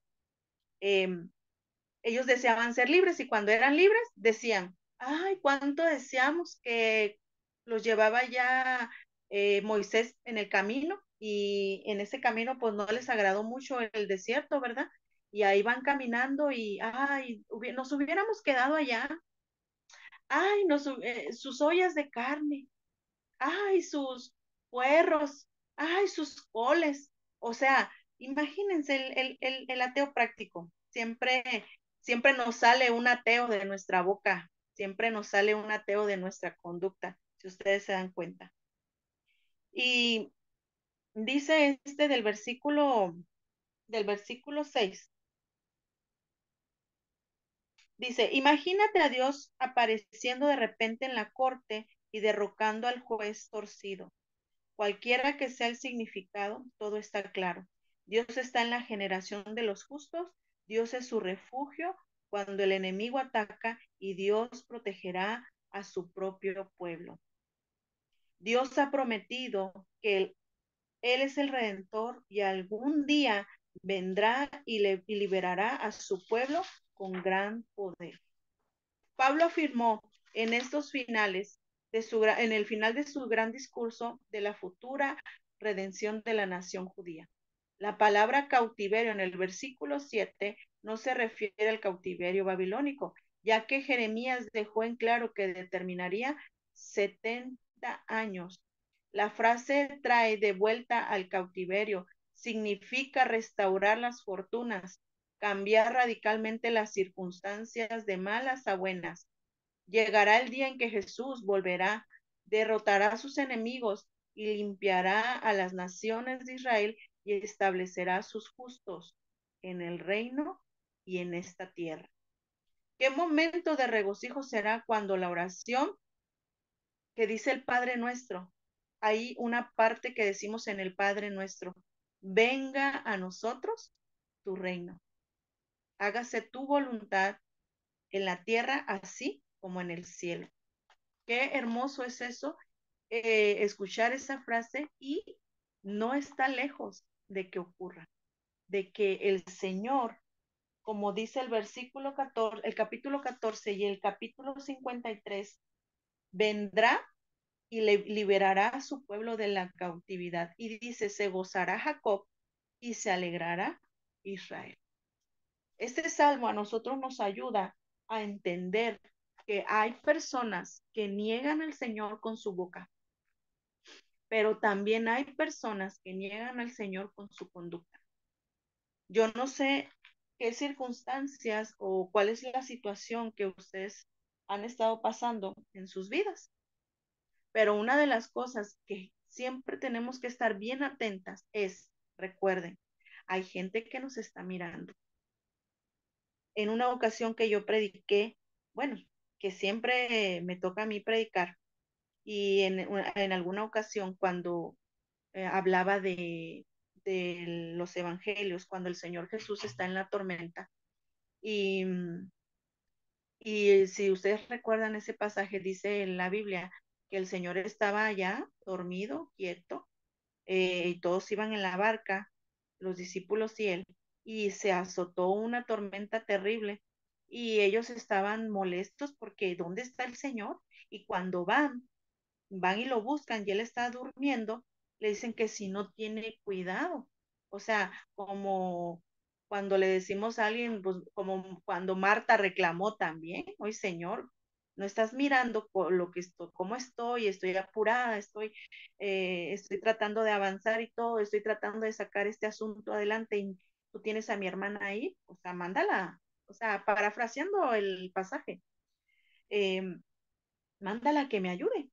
Eh, Ellos deseaban ser libres y cuando eran libres decían, ay, cuánto deseamos que los llevaba ya Moisés en el camino y en ese camino pues no les agradó mucho el desierto, ¿verdad? Y ahí van caminando y, ay, nos hubiéramos quedado allá, ay, sus ollas de carne, ay, sus puerros, ay, sus coles. O sea, imagínense el ateo práctico. Siempre nos sale un ateo de nuestra boca, siempre nos sale un ateo de nuestra conducta, si ustedes se dan cuenta. Y dice del versículo 6, dice, imagínate a Dios apareciendo de repente en la corte y derrocando al juez torcido. Cualquiera que sea el significado, todo está claro. Dios está en la generación de los justos, Dios es su refugio cuando el enemigo ataca y Dios protegerá a su propio pueblo. Dios ha prometido que Él es el redentor y algún día vendrá y liberará a su pueblo con gran poder. Pablo afirmó en estos finales en el final de su gran discurso de la futura redención de la nación judía. La palabra cautiverio en el versículo 7 no se refiere al cautiverio babilónico, ya que Jeremías dejó en claro que determinaría 70 años. La frase trae de vuelta al cautiverio, significa restaurar las fortunas, cambiar radicalmente las circunstancias de malas a buenas. Llegará el día en que Jesús volverá, derrotará a sus enemigos y limpiará a las naciones de Israel y establecerá sus justos en el reino y en esta tierra. ¿Qué momento de regocijo será cuando la oración que dice el Padre Nuestro? Hay una parte que decimos en el Padre Nuestro, venga a nosotros tu reino, hágase tu voluntad en la tierra así como en el cielo. Qué hermoso es eso, escuchar esa frase y no está lejos de que ocurra, de que el Señor, como dice el versículo 14, el capítulo 14 y el capítulo 53, vendrá y le liberará a su pueblo de la cautividad. Y dice, se gozará Jacob y se alegrará Israel. Este salmo a nosotros nos ayuda a entender que hay personas que niegan al Señor con su boca, pero también hay personas que niegan al Señor con su conducta. Yo no sé qué circunstancias o cuál es la situación que ustedes han estado pasando en sus vidas, pero una de las cosas que siempre tenemos que estar bien atentas es, recuerden, hay gente que nos está mirando. En una ocasión que yo prediqué, bueno, que siempre me toca a mí predicar, y en alguna ocasión cuando hablaba de los evangelios, cuando el Señor Jesús está en la tormenta. Y, y si ustedes recuerdan ese pasaje, dice en la Biblia que el Señor estaba allá dormido, quieto, y todos iban en la barca, los discípulos y él, y se azotó una tormenta terrible. Y ellos estaban molestos porque ¿dónde está el Señor? Y cuando van y lo buscan y él está durmiendo, le dicen que si no tiene cuidado. O sea, como cuando le decimos a alguien, pues como cuando Marta reclamó también, oye Señor, no estás mirando lo que estoy, cómo estoy apurada, estoy tratando de avanzar y todo, estoy tratando de sacar este asunto adelante tú tienes a mi hermana ahí, o sea, mándala, o sea, parafraseando el pasaje, eh, mándala que me ayude.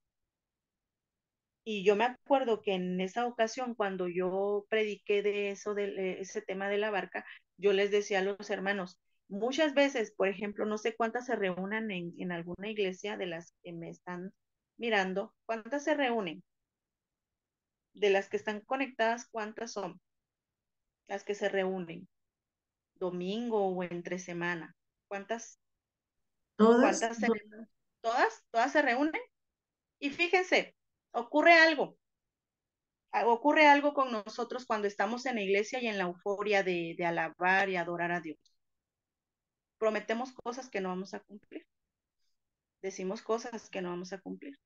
Y yo me acuerdo que en esa ocasión, cuando yo prediqué de eso, de ese tema de la barca, yo les decía a los hermanos, muchas veces, por ejemplo, no sé cuántas se reúnan en alguna iglesia de las que me están mirando, cuántas se reúnen, de las que están conectadas, cuántas son las que se reúnen, domingo o entre semana, cuántas, Todas, cuántas tenemos, todas se reúnen. Y fíjense, ocurre algo. Ocurre algo con nosotros cuando estamos en la iglesia y en la euforia de alabar y adorar a Dios. Prometemos cosas que no vamos a cumplir. Decimos cosas que no vamos a cumplir.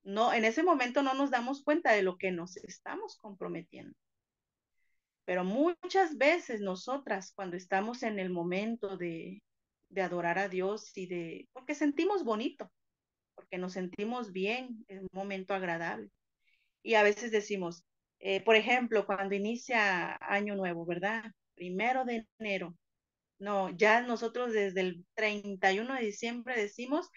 No, en ese momento no nos damos cuenta de lo que nos estamos comprometiendo. Pero muchas veces nosotras, cuando estamos en el momento de adorar a Dios porque sentimos bonito, porque nos sentimos bien, es un momento agradable. Y a veces decimos, por ejemplo, cuando inicia Año Nuevo, ¿verdad? 1 de enero. No, ya nosotros desde el 31 de diciembre decimos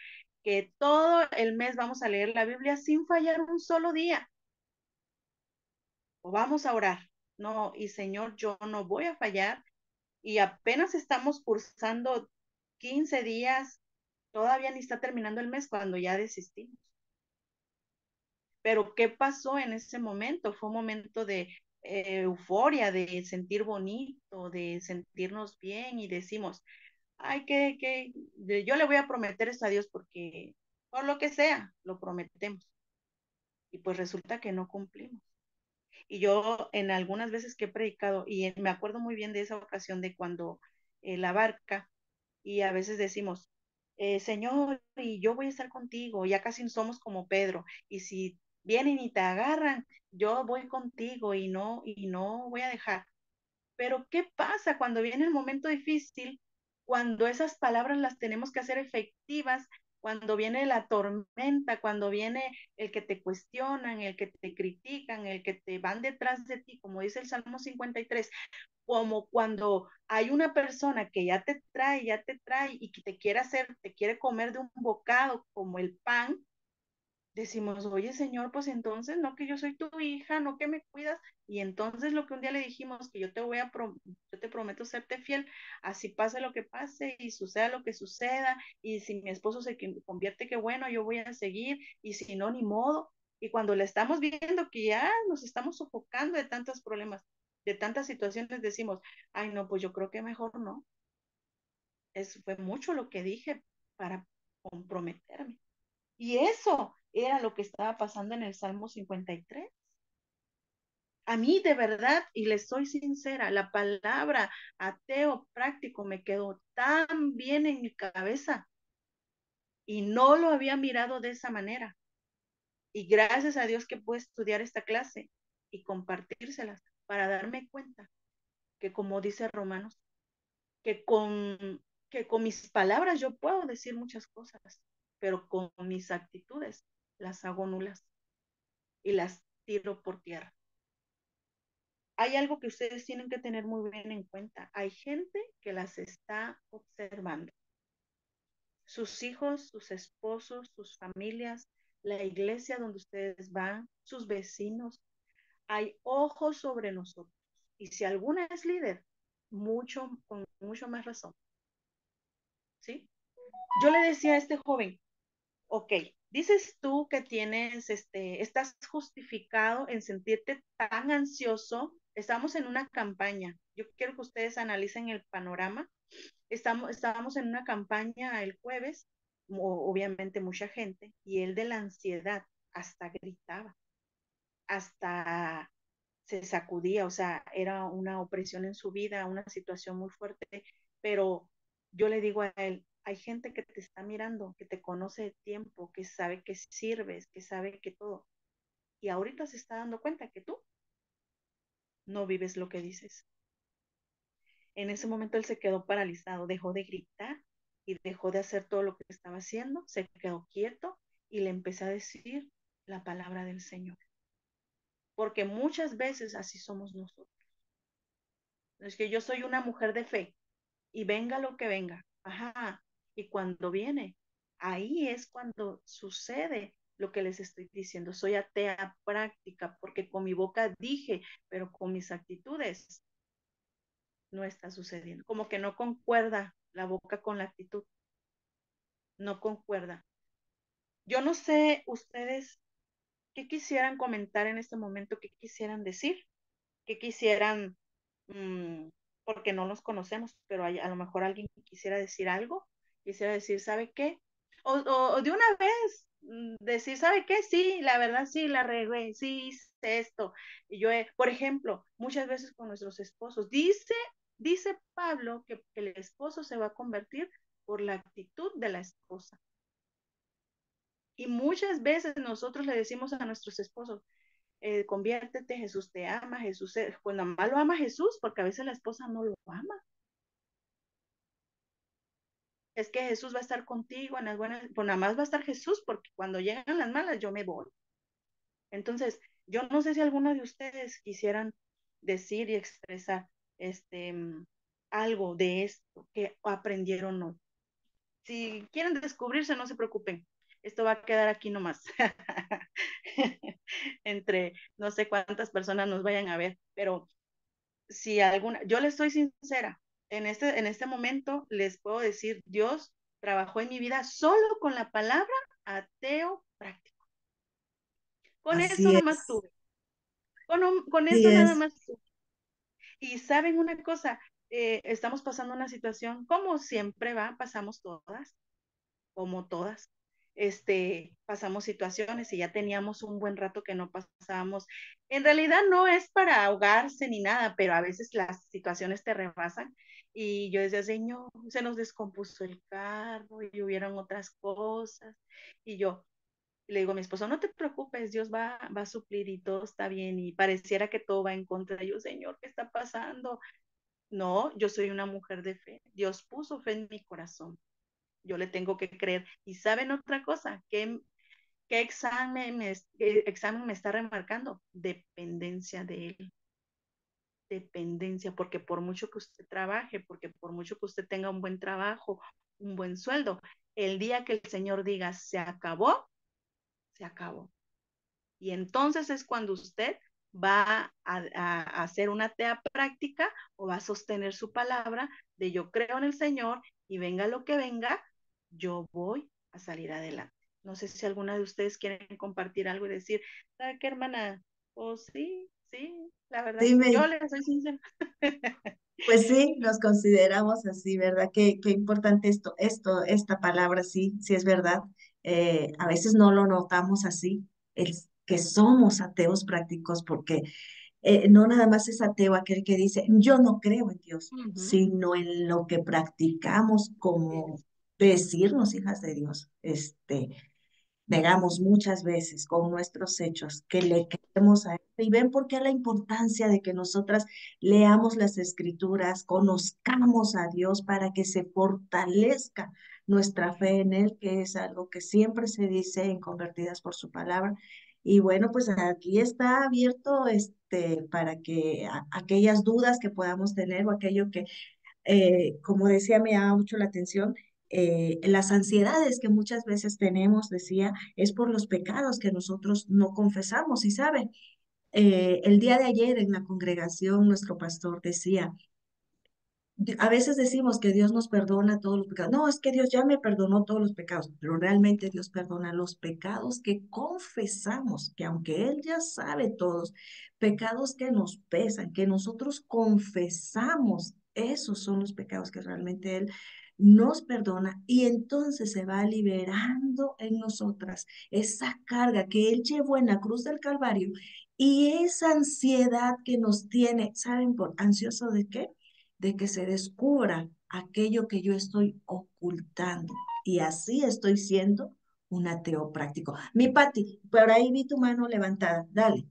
que todo el mes vamos a leer la Biblia sin fallar un solo día. O vamos a orar. No, y Señor, yo no voy a fallar. Y apenas estamos cursando 15 días, todavía ni está terminando el mes cuando ya desistimos. Pero ¿qué pasó en ese momento? Fue un momento de euforia, de sentir bonito, de sentirnos bien y decimos, ay, yo le voy a prometer esto a Dios porque por lo que sea, lo prometemos. Y pues resulta que no cumplimos. Y yo en algunas veces que he predicado, y me acuerdo muy bien de esa ocasión de cuando la barca, y a veces decimos, Señor, y yo voy a estar contigo, ya casi somos como Pedro, y si vienen y te agarran, yo voy contigo y no voy a dejar. Pero ¿qué pasa cuando viene el momento difícil? Cuando esas palabras las tenemos que hacer efectivas, cuando viene la tormenta, cuando viene el que te cuestionan, el que te critican, el que te van detrás de ti, como dice el Salmo 53, como cuando hay una persona que ya te trae y que te quiere hacer, te quiere comer de un bocado como el pan, decimos, oye Señor, pues entonces no que yo soy tu hija, no que me cuidas, y entonces lo que un día le dijimos, que yo te prometo serte fiel, así pase lo que pase y suceda lo que suceda, y si mi esposo se convierte, que bueno, yo voy a seguir, y si no, ni modo, y cuando le estamos viendo que ya nos estamos sofocando de tantos problemas, de tantas situaciones, decimos, ay no, pues yo creo que mejor no, fue mucho lo que dije para comprometerme. Y eso era lo que estaba pasando en el Salmo 53. A mí de verdad, y les soy sincera, la palabra ateo práctico me quedó tan bien en mi cabeza y no lo había mirado de esa manera. Y gracias a Dios que pude estudiar esta clase y compartírselas para darme cuenta que como dice Romanos, que con, que con mis palabras yo puedo decir muchas cosas, pero con mis actitudes las hago nulas y las tiro por tierra. Hay algo que ustedes tienen que tener muy bien en cuenta. Hay gente que las está observando. Sus hijos, sus esposos, sus familias, la iglesia donde ustedes van, sus vecinos. Hay ojos sobre nosotros. Y si alguna es líder, con mucho más razón. ¿Sí? Yo le decía a este joven, ok, dices tú que estás justificado en sentirte tan ansioso. Estamos en una campaña. Yo quiero que ustedes analicen el panorama. Estábamos en una campaña el jueves, obviamente mucha gente, y él de la ansiedad hasta gritaba, hasta se sacudía, o sea, era una opresión en su vida, una situación muy fuerte, pero yo le digo a él, hay gente que te está mirando, que te conoce de tiempo, que sabe que sirves, que sabe que todo, y ahorita se está dando cuenta que tú no vives lo que dices. En ese momento él se quedó paralizado, dejó de gritar y dejó de hacer todo lo que estaba haciendo, se quedó quieto y le empecé a decir la palabra del Señor, porque muchas veces así somos nosotros. Es que yo soy una mujer de fe y venga lo que venga. Ajá. Y cuando viene, ahí es cuando sucede lo que les estoy diciendo. Soy atea práctica porque con mi boca dije, pero con mis actitudes no está sucediendo. Como que no concuerda la boca con la actitud, no concuerda. Yo no sé ustedes qué quisieran comentar en este momento, qué quisieran decir, qué quisieran, mmm, porque no los conocemos, pero a lo mejor alguien quisiera decir algo, quisiera decir, ¿sabe qué? O de una vez decir, ¿sabe qué? Sí, la verdad sí, la regué, sí hice esto. Y yo, por ejemplo, muchas veces con nuestros esposos, dice Pablo que el esposo se va a convertir por la actitud de la esposa. Y muchas veces nosotros le decimos a nuestros esposos, conviértete, Jesús te ama, Jesús, pues nada más lo ama Jesús, porque a veces la esposa no lo ama. Es que Jesús va a estar contigo en las buenas, pues nada más va a estar Jesús, porque cuando llegan las malas yo me voy. Entonces, yo no sé si alguno de ustedes quisieran decir y expresar este algo de esto que aprendieron hoy. Si quieren descubrirse, no se preocupen. Esto va a quedar aquí nomás. Entre no sé cuántas personas nos vayan a ver, pero si alguna, yo les soy sincera, en este momento les puedo decir, Dios trabajó en mi vida solo con la palabra ateo práctico. Con eso Así nomás es, tuve, con así eso nada es. más tuve. Y saben una cosa, estamos pasando una situación, como siempre va, pasamos todas, como todas. Pasamos situaciones y ya teníamos un buen rato que no pasábamos. En realidad no es para ahogarse ni nada, pero a veces las situaciones te rebasan. Y yo decía, Señor, se nos descompuso el carro y hubieron otras cosas. Y yo le digo a mi esposo, no te preocupes, Dios va a suplir y todo está bien. Y pareciera que todo va en contra de yo, Señor, ¿qué está pasando? No, yo soy una mujer de fe. Dios puso fe en mi corazón, yo le tengo que creer. ¿Y saben otra cosa? ¿Qué examen me está remarcando? Dependencia de él, dependencia, porque por mucho que usted trabaje, porque por mucho que usted tenga un buen trabajo, un buen sueldo, el día que el Señor diga, se acabó, se acabó. Y entonces es cuando usted va a hacer una tea práctica o va a sostener su palabra de yo creo en el Señor y venga lo que venga, yo voy a salir adelante. No sé si alguna de ustedes quieren compartir algo y decir, ¿sabe qué, hermana? Oh, sí, sí, la verdad, yo Dime, le soy sincera. pues sí, nos consideramos así, ¿verdad? Qué importante esta palabra, sí, sí es verdad. A veces no lo notamos así, que somos ateos prácticos, porque no nada más es ateo aquel que dice, yo no creo en Dios, Ujú. sino en lo que practicamos como decirnos hijas de Dios. Negamos muchas veces con nuestros hechos que le creemos a Él. Y ven por qué la importancia de que nosotras leamos las escrituras, conozcamos a Dios para que se fortalezca nuestra fe en Él, que es algo que siempre se dice en Convertidas por su palabra. Y bueno, pues aquí está abierto para que aquellas dudas que podamos tener o aquello que como decía, me llama mucho la atención, las ansiedades que muchas veces tenemos, decía, es por los pecados que nosotros no confesamos. Y sabe, el día de ayer en la congregación nuestro pastor decía, a veces decimos que Dios nos perdona todos los pecados. No, es que Dios ya me perdonó todos los pecados, pero realmente Dios perdona los pecados que confesamos, que aunque Él ya sabe todos, pecados que nos pesan, que nosotros confesamos, esos son los pecados que realmente Él nos perdona y entonces se va liberando en nosotras esa carga que Él llevó en la cruz del Calvario y esa ansiedad que nos tiene, ¿saben por ansioso de qué? De que se descubra aquello que yo estoy ocultando. Y así estoy siendo un ateo práctico. Mi Pati, por ahí vi tu mano levantada. Dale.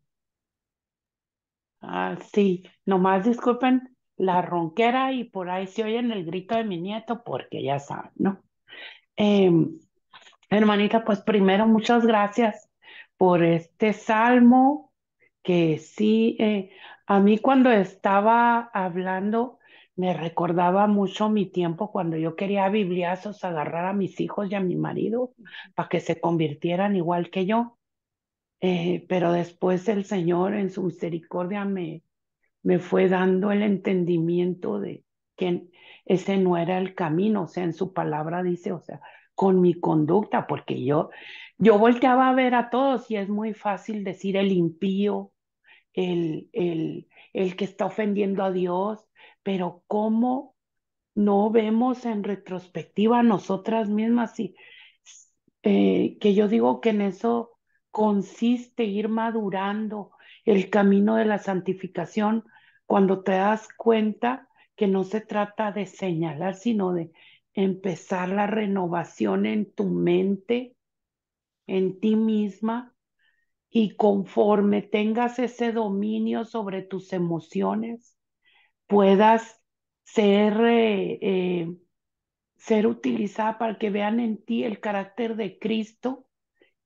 Ah, sí, nomás disculpen la ronquera y por ahí se oyen el grito de mi nieto porque ya saben, ¿no? Em, Hermanita, pues primero muchas gracias por este salmo que sí, a mí cuando estaba hablando me recordaba mucho mi tiempo cuando yo quería a bibliazos agarrar a mis hijos y a mi marido para que se convirtieran igual que yo. Pero después el Señor en su misericordia me fue dando el entendimiento de que ese no era el camino, o sea, en su palabra dice, o sea, con mi conducta, porque yo volteaba a ver a todos y es muy fácil decir el impío, el que está ofendiendo a Dios, pero ¿cómo no vemos en retrospectiva a nosotras mismas? Y que yo digo que en eso consiste ir madurando el camino de la santificación, cuando te das cuenta que no se trata de señalar, sino de empezar la renovación en tu mente, en ti misma, y conforme tengas ese dominio sobre tus emociones, puedas ser, ser utilizada para que vean en ti el carácter de Cristo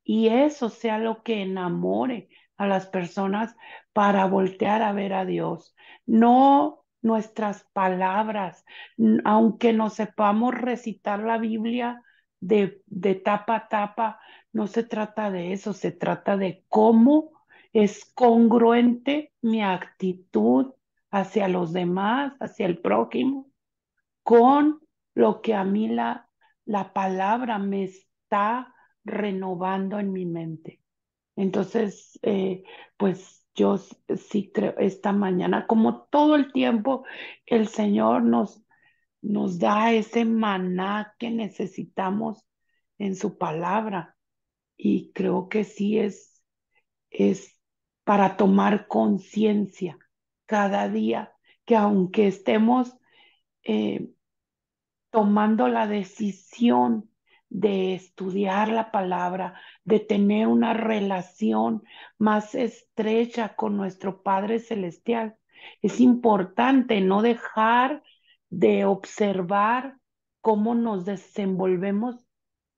y eso sea lo que enamore a las personas para voltear a ver a Dios. No nuestras palabras, aunque no sepamos recitar la Biblia de tapa a tapa, no se trata de eso, se trata de cómo es congruente mi actitud hacia los demás, hacia el prójimo, con lo que a mí la palabra me está renovando en mi mente. Entonces, pues yo sí creo, esta mañana, como todo el tiempo, el Señor nos da ese maná que necesitamos en su palabra. Y creo que sí es para tomar conciencia cada día que aunque estemos eh, tomando la decisión de estudiar la palabra, de tener una relación más estrecha con nuestro Padre Celestial. Es importante no dejar de observar cómo nos desenvolvemos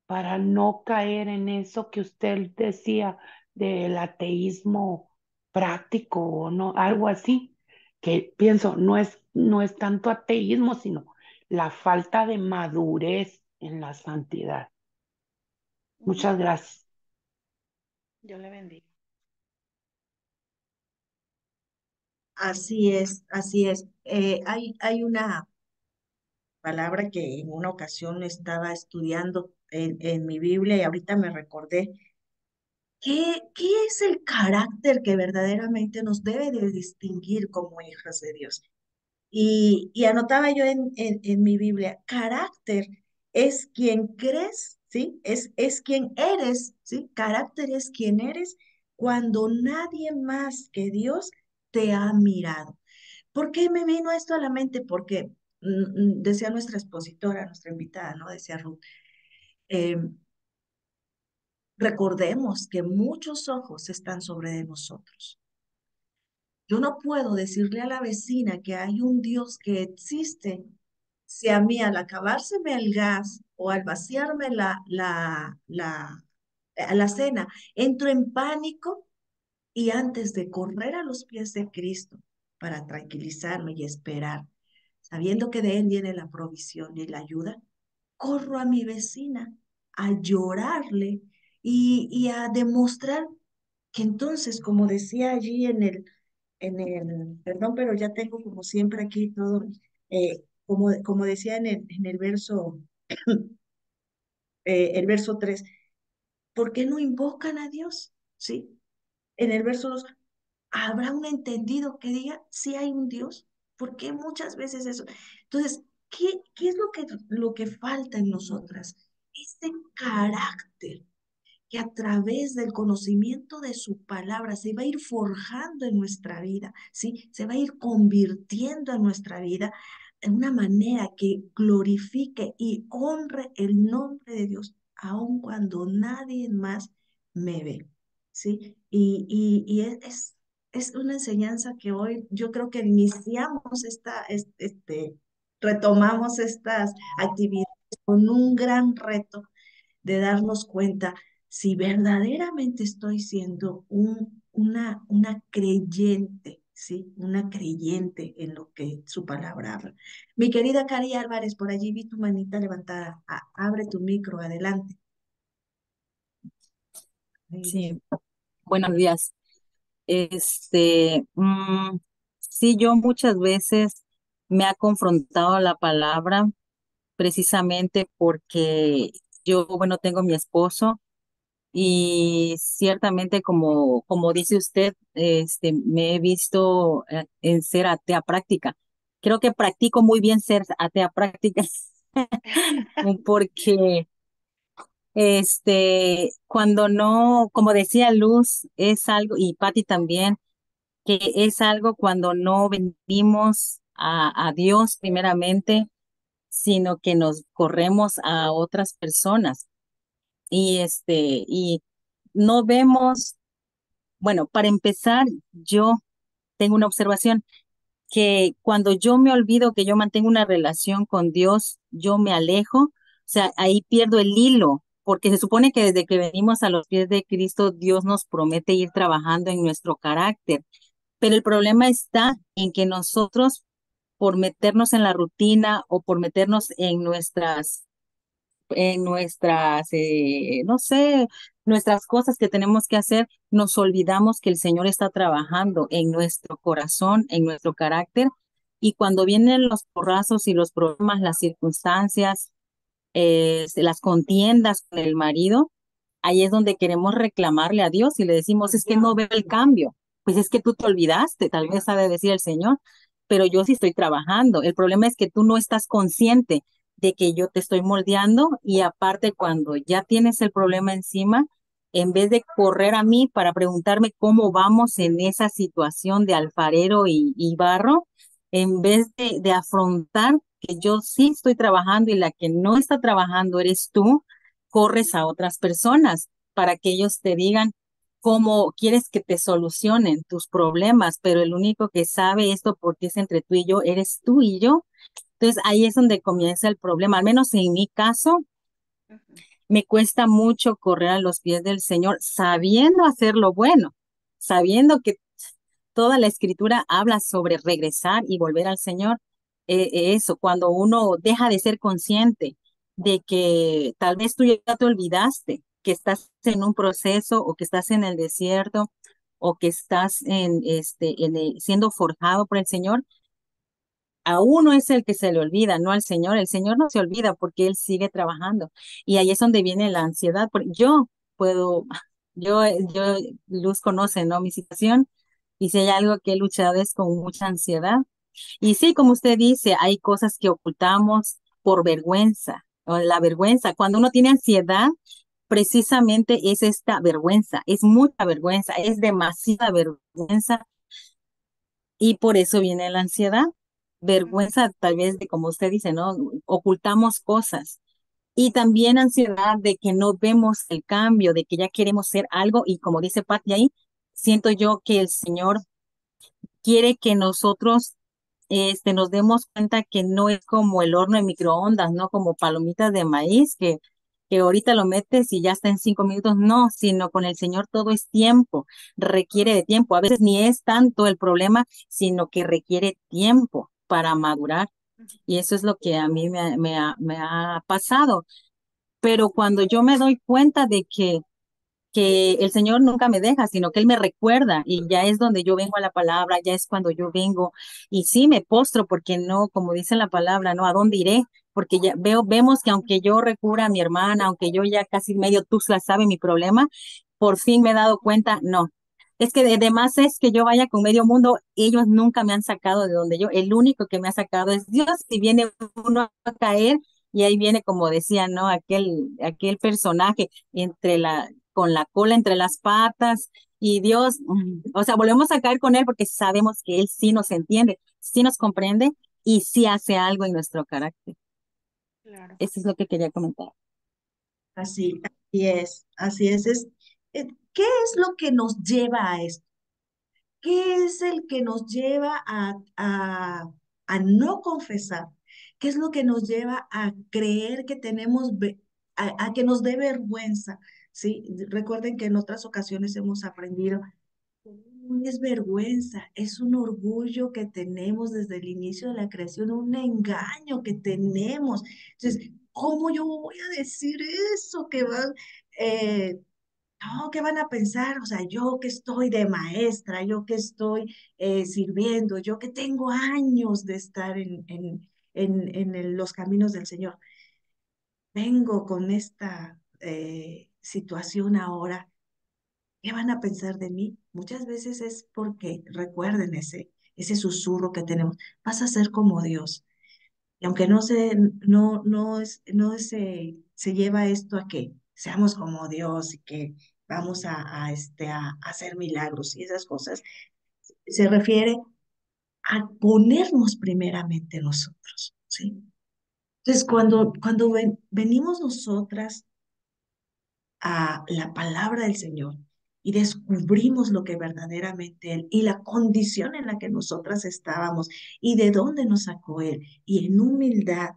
para no caer en eso que usted decía del ateísmo práctico o no, algo así, que pienso, no es tanto ateísmo, sino la falta de madurez en la santidad. Ujú. Muchas gracias. Dios le bendiga. Así es, así es. Hay una palabra que en una ocasión estaba estudiando en mi Biblia y ahorita me recordé. ¿Qué es el carácter que verdaderamente nos debe de distinguir como hijas de Dios? Y anotaba yo en mi Biblia, carácter es quien crees, ¿sí? Es quien eres, ¿sí? Carácter es quien eres cuando nadie más que Dios te ha mirado. ¿Por qué me vino esto a la mente? Porque decía nuestra expositora, nuestra invitada, ¿no? Decía Ruth, eh, recordemos que muchos ojos están sobre de nosotros. Yo no puedo decirle a la vecina que hay un Dios que existe si a mí al acabárseme el gas o al vaciarme la cena, entro en pánico y antes de correr a los pies de Cristo para tranquilizarme y esperar, sabiendo que de Él viene la provisión y la ayuda, corro a mi vecina a llorarle y a demostrar que entonces, como decía allí perdón, pero ya tengo como siempre aquí todo, como decía en el verso, el verso 3, ¿por qué no invocan a Dios? ¿Sí? En el verso 2, ¿habrá un entendido que diga si hay un Dios? ¿Por qué muchas veces eso? Entonces, ¿qué es lo que falta en nosotras? Este carácter que a través del conocimiento de su palabra se va a ir forjando en nuestra vida, ¿sí? Se va a ir convirtiendo en nuestra vida en una manera que glorifique y honre el nombre de Dios, aun cuando nadie más me ve, ¿sí? Y es una enseñanza que hoy yo creo que iniciamos retomamos estas actividades con un gran reto de darnos cuenta si verdaderamente estoy siendo un una creyente, ¿sí? Una creyente en lo que su palabra habla. Mi querida Cari Álvarez, por allí vi tu manita levantada. Abre tu micro, adelante. Sí, buenos días. Sí, yo muchas veces me ha confrontado la palabra precisamente porque yo, bueno, tengo mi esposo y ciertamente como dice usted, me he visto en ser atea práctica. Creo que practico muy bien ser atea práctica porque cuando no, como decía Luz, es algo, y Patti también, que es algo cuando no venimos a Dios primeramente, sino que nos corremos a otras personas. Y no vemos, bueno, para empezar, yo tengo una observación que cuando yo me olvido que yo mantengo una relación con Dios, yo me alejo, o sea, ahí pierdo el hilo, porque se supone que desde que venimos a los pies de Cristo, Dios nos promete ir trabajando en nuestro carácter. Pero el problema está en que nosotros, por meternos en la rutina o por meternos no sé, nuestras cosas que tenemos que hacer, nos olvidamos que el Señor está trabajando en nuestro corazón, en nuestro carácter. Y cuando vienen los porrazos y los problemas, las circunstancias, las contiendas con el marido, ahí es donde queremos reclamarle a Dios y le decimos, es que no veo el cambio. Pues es que tú te olvidaste, tal vez sabe decir el Señor, pero yo sí estoy trabajando. El problema es que tú no estás consciente de que yo te estoy moldeando y aparte cuando ya tienes el problema encima, en vez de correr a mí para preguntarme cómo vamos en esa situación de alfarero y barro, en vez de afrontar que yo sí estoy trabajando y la que no está trabajando eres tú, corres a otras personas para que ellos te digan cómo quieres que te solucionen tus problemas, pero el único que sabe esto porque es entre tú y yo, eres tú y yo. Entonces ahí es donde comienza el problema, al menos en mi caso, me cuesta mucho correr a los pies del Señor sabiendo hacer lo bueno, sabiendo que toda la escritura habla sobre regresar y volver al Señor. Eso, cuando uno deja de ser consciente de que tal vez tú ya te olvidaste, que estás en un proceso o que estás en el desierto o que estás siendo forjado por el Señor, a uno es el que se le olvida, no al Señor. El Señor no se olvida porque Él sigue trabajando. Y ahí es donde viene la ansiedad. Yo puedo, yo, Luz conoce, ¿no? Mi situación. Y si hay algo que he luchado es con mucha ansiedad. Y sí, como usted dice, hay cosas que ocultamos por vergüenza, o la vergüenza. Cuando uno tiene ansiedad, precisamente es esta vergüenza, es mucha vergüenza, es demasiada vergüenza y por eso viene la ansiedad. Vergüenza tal vez de, como usted dice, ¿no? Ocultamos cosas. Y también ansiedad de que no vemos el cambio, de que ya queremos ser algo y como dice Pati ahí, siento yo que el Señor quiere que nosotros nos demos cuenta que no es como el horno de microondas, no como palomitas de maíz, que ahorita lo metes y ya está en 5 minutos, no, sino con el Señor todo es tiempo, requiere de tiempo. A veces ni es tanto el problema, sino que requiere tiempo para madurar. Y eso es lo que a mí me ha pasado. Pero cuando yo me doy cuenta de que el Señor nunca me deja, sino que Él me recuerda y ya es donde yo vengo a la palabra, ya es cuando yo vengo y sí me postro porque no, como dice la palabra, no, ¿a dónde iré? Porque ya vemos que aunque yo recurra a mi hermana, aunque yo ya casi medio Tuxtla sabe mi problema, por fin me he dado cuenta, no. Es que además es que yo vaya con medio mundo, ellos nunca me han sacado de donde yo, el único que me ha sacado es Dios, si viene uno a caer y ahí viene, como decía, ¿no? Aquel personaje con la cola entre las patas y Dios, o sea, volvemos a caer con él porque sabemos que él sí nos entiende, sí nos comprende y sí hace algo en nuestro carácter. Claro. Eso es lo que quería comentar. Así es, así es. ¿Qué es lo que nos lleva a esto? ¿Qué es el que nos lleva a no confesar? ¿Qué es lo que nos lleva a creer que a que nos dé vergüenza? ¿Sí? Recuerden que en otras ocasiones hemos aprendido no es vergüenza, es un orgullo que tenemos desde el inicio de la creación, un engaño que tenemos. Entonces, ¿cómo yo voy a decir eso? Eh, no, ¿qué van a pensar? O sea, yo que estoy de maestra, yo que estoy sirviendo, yo que tengo años de estar en los caminos del Señor, vengo con esta situación ahora. ¿Qué van a pensar de mí? Muchas veces es porque recuerden ese susurro que tenemos. Vas a ser como Dios. Y aunque no se lleva esto a que seamos como Dios y que vamos a hacer milagros y esas cosas, se refiere a ponernos primeramente nosotros, ¿sí? Entonces, cuando venimos nosotras a la palabra del Señor y descubrimos lo que verdaderamente Él y la condición en la que nosotras estábamos y de dónde nos sacó Él, y en humildad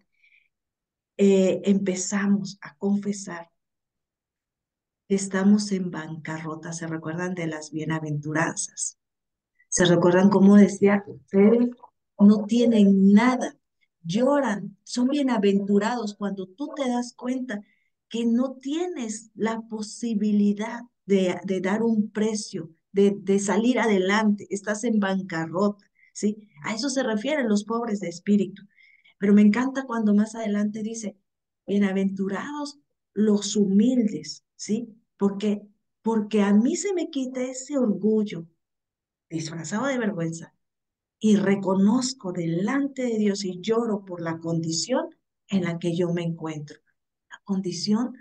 empezamos a confesar que estamos en bancarrota. ¿Se recuerdan de las bienaventuranzas? ¿Se recuerdan cómo decía, ustedes no tienen nada, lloran, son bienaventurados cuando tú te das cuenta que no tienes la posibilidad de dar un precio, de salir adelante, estás en bancarrota, ¿sí? A eso se refieren los pobres de espíritu. Pero me encanta cuando más adelante dice, bienaventurados los humildes, ¿sí? Porque a mí se me quita ese orgullo disfrazado de vergüenza y reconozco delante de Dios y lloro por la condición en la que yo me encuentro, la condición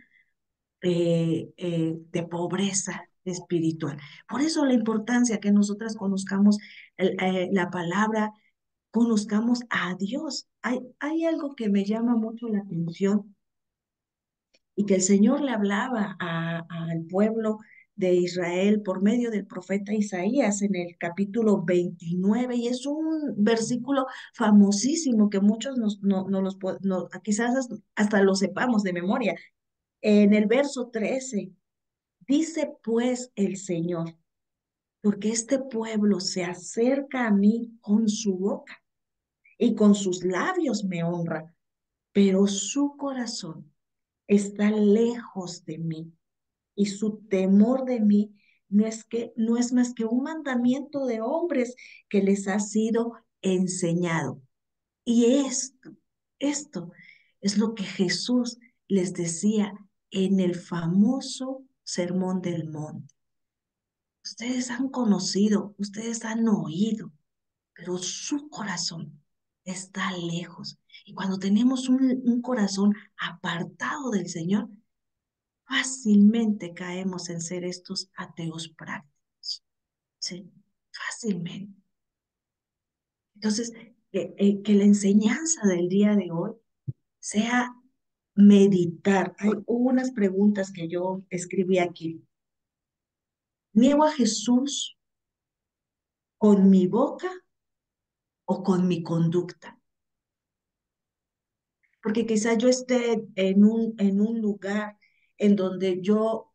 de pobreza espiritual. Por eso la importancia que nosotras conozcamos la palabra, conozcamos a Dios. Hay algo que me llama mucho la atención y que el Señor le hablaba al pueblo de Israel por medio del profeta Isaías en el capítulo 29, y es un versículo famosísimo que muchos quizás hasta lo sepamos de memoria. En el verso 13 dice pues el Señor, porque este pueblo se acerca a mí con su boca y con sus labios me honra, pero su corazón está lejos de mí y su temor de mí no es más que un mandamiento de hombres que les ha sido enseñado. Y esto es lo que Jesús les decía en el famoso Sermón del Monte. Ustedes han conocido, ustedes han oído, pero su corazón está lejos. Y cuando tenemos un corazón apartado del Señor, fácilmente caemos en ser estos ateos prácticos, ¿sí? Fácilmente. Entonces, que la enseñanza del día de hoy sea meditar. Hubo unas preguntas que yo escribí aquí. ¿Niego a Jesús con mi boca o con mi conducta? Porque quizás yo esté en un lugar en donde yo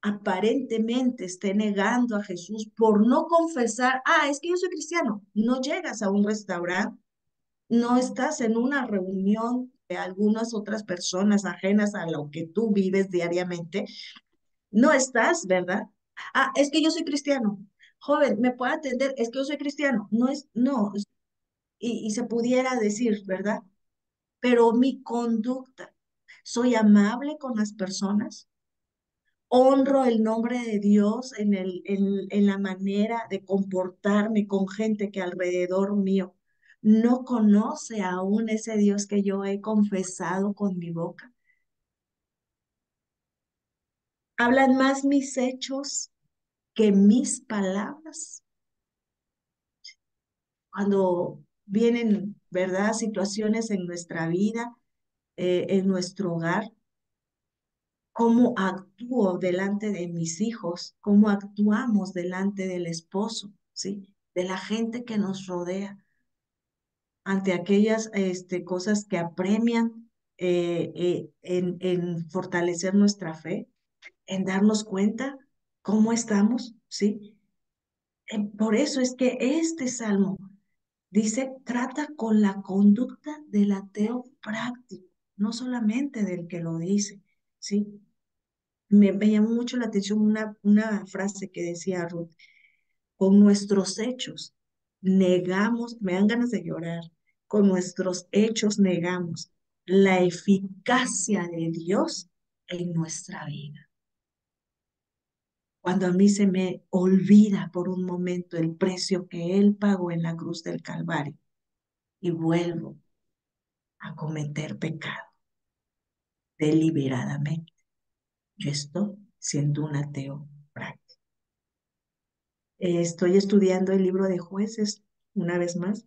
aparentemente esté negando a Jesús por no confesar, es que yo soy cristiano. No llegas a un restaurante, no estás en una reunión de algunas otras personas ajenas a lo que tú vives diariamente, no estás, ¿verdad? Es que yo soy cristiano. Joven, ¿me puede atender? Es que yo soy cristiano. No, y se pudiera decir, ¿verdad? Pero mi conducta, soy amable con las personas, honro el nombre de Dios en la manera de comportarme con gente que alrededor mío no conoce aún ese Dios que yo he confesado con mi boca. Hablan más mis hechos que mis palabras. Cuando vienen, ¿verdad?, situaciones en nuestra vida, en nuestro hogar, cómo actúo delante de mis hijos, cómo actuamos delante del esposo, ¿sí? De la gente que nos rodea, ante aquellas cosas que apremian en fortalecer nuestra fe, en darnos cuenta cómo estamos, ¿sí? Por eso es que este salmo dice, trata con la conducta del ateo práctico, no solamente del que lo dice, ¿sí? Me llamó mucho la atención una frase que decía Ruth, con nuestros hechos negamos, me dan ganas de llorar, con nuestros hechos negamos la eficacia de Dios en nuestra vida. Cuando a mí se me olvida por un momento el precio que Él pagó en la cruz del Calvario y vuelvo a cometer pecado deliberadamente, yo estoy siendo un ateo práctico. Estoy estudiando el libro de Jueces una vez más.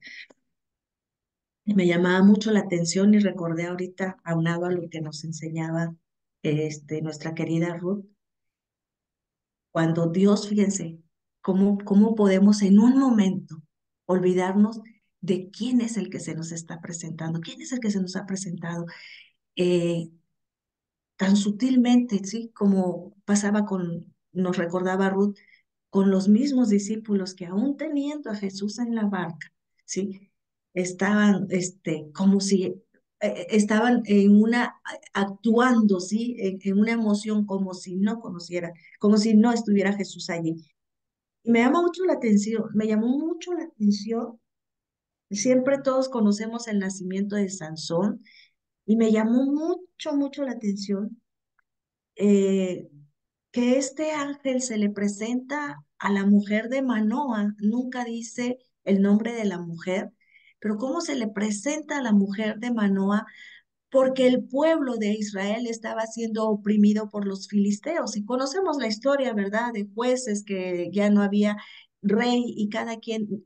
Me llamaba mucho la atención y recordé ahorita, aunado a lo que nos enseñaba nuestra querida Ruth, cuando Dios, fíjense, cómo podemos en un momento olvidarnos de quién es el que se nos está presentando, quién es el que se nos ha presentado eh, tan sutilmente, ¿sí? Como pasaba nos recordaba Ruth, con los mismos discípulos que aún teniendo a Jesús en la barca, ¿sí? Estaban, como si estaban actuando, ¿sí? En una emoción como si no conociera, como si no estuviera Jesús allí. Y me llama mucho la atención, me llamó mucho la atención, siempre todos conocemos el nacimiento de Sansón, y me llamó mucho la atención eh, que este ángel se le presenta a la mujer de Manoa, nunca dice el nombre de la mujer, pero cómo se le presenta a la mujer de Manoa, porque el pueblo de Israel estaba siendo oprimido por los filisteos. Y conocemos la historia, ¿verdad? De jueces que ya no había rey y cada quien,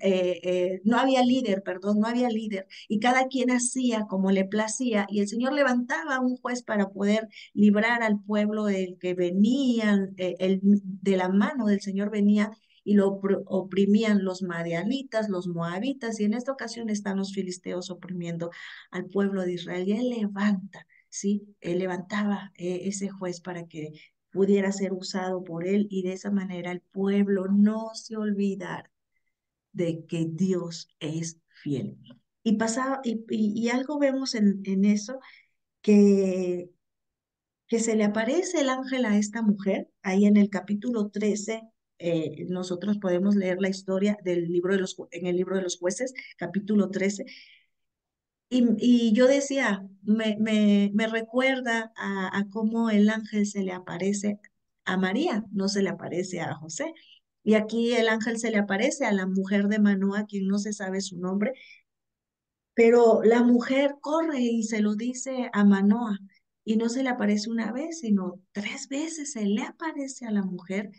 no había líder, perdón, no había líder, y cada quien hacía como le placía, y el Señor levantaba un juez para poder librar al pueblo del que venían, de la mano del Señor venía y lo oprimían los madianitas, los moabitas, y en esta ocasión están los filisteos oprimiendo al pueblo de Israel. Y él levanta, ¿sí? Él levantaba ese juez para que pudiera ser usado por él y de esa manera el pueblo no se olvidara de que Dios es fiel. Y pasaba, y algo vemos en eso, que, que se le aparece el ángel a esta mujer, ahí en el capítulo 13, nosotros podemos leer la historia del libro en el libro de los jueces, capítulo 13, y yo decía, me recuerda a cómo el ángel se le aparece a María, no se le aparece a José. Y aquí el ángel se le aparece a la mujer de Manoa, quien no se sabe su nombre, pero la mujer corre y se lo dice a Manoa. Y no se le aparece una vez, sino 3 veces se le aparece a la mujer.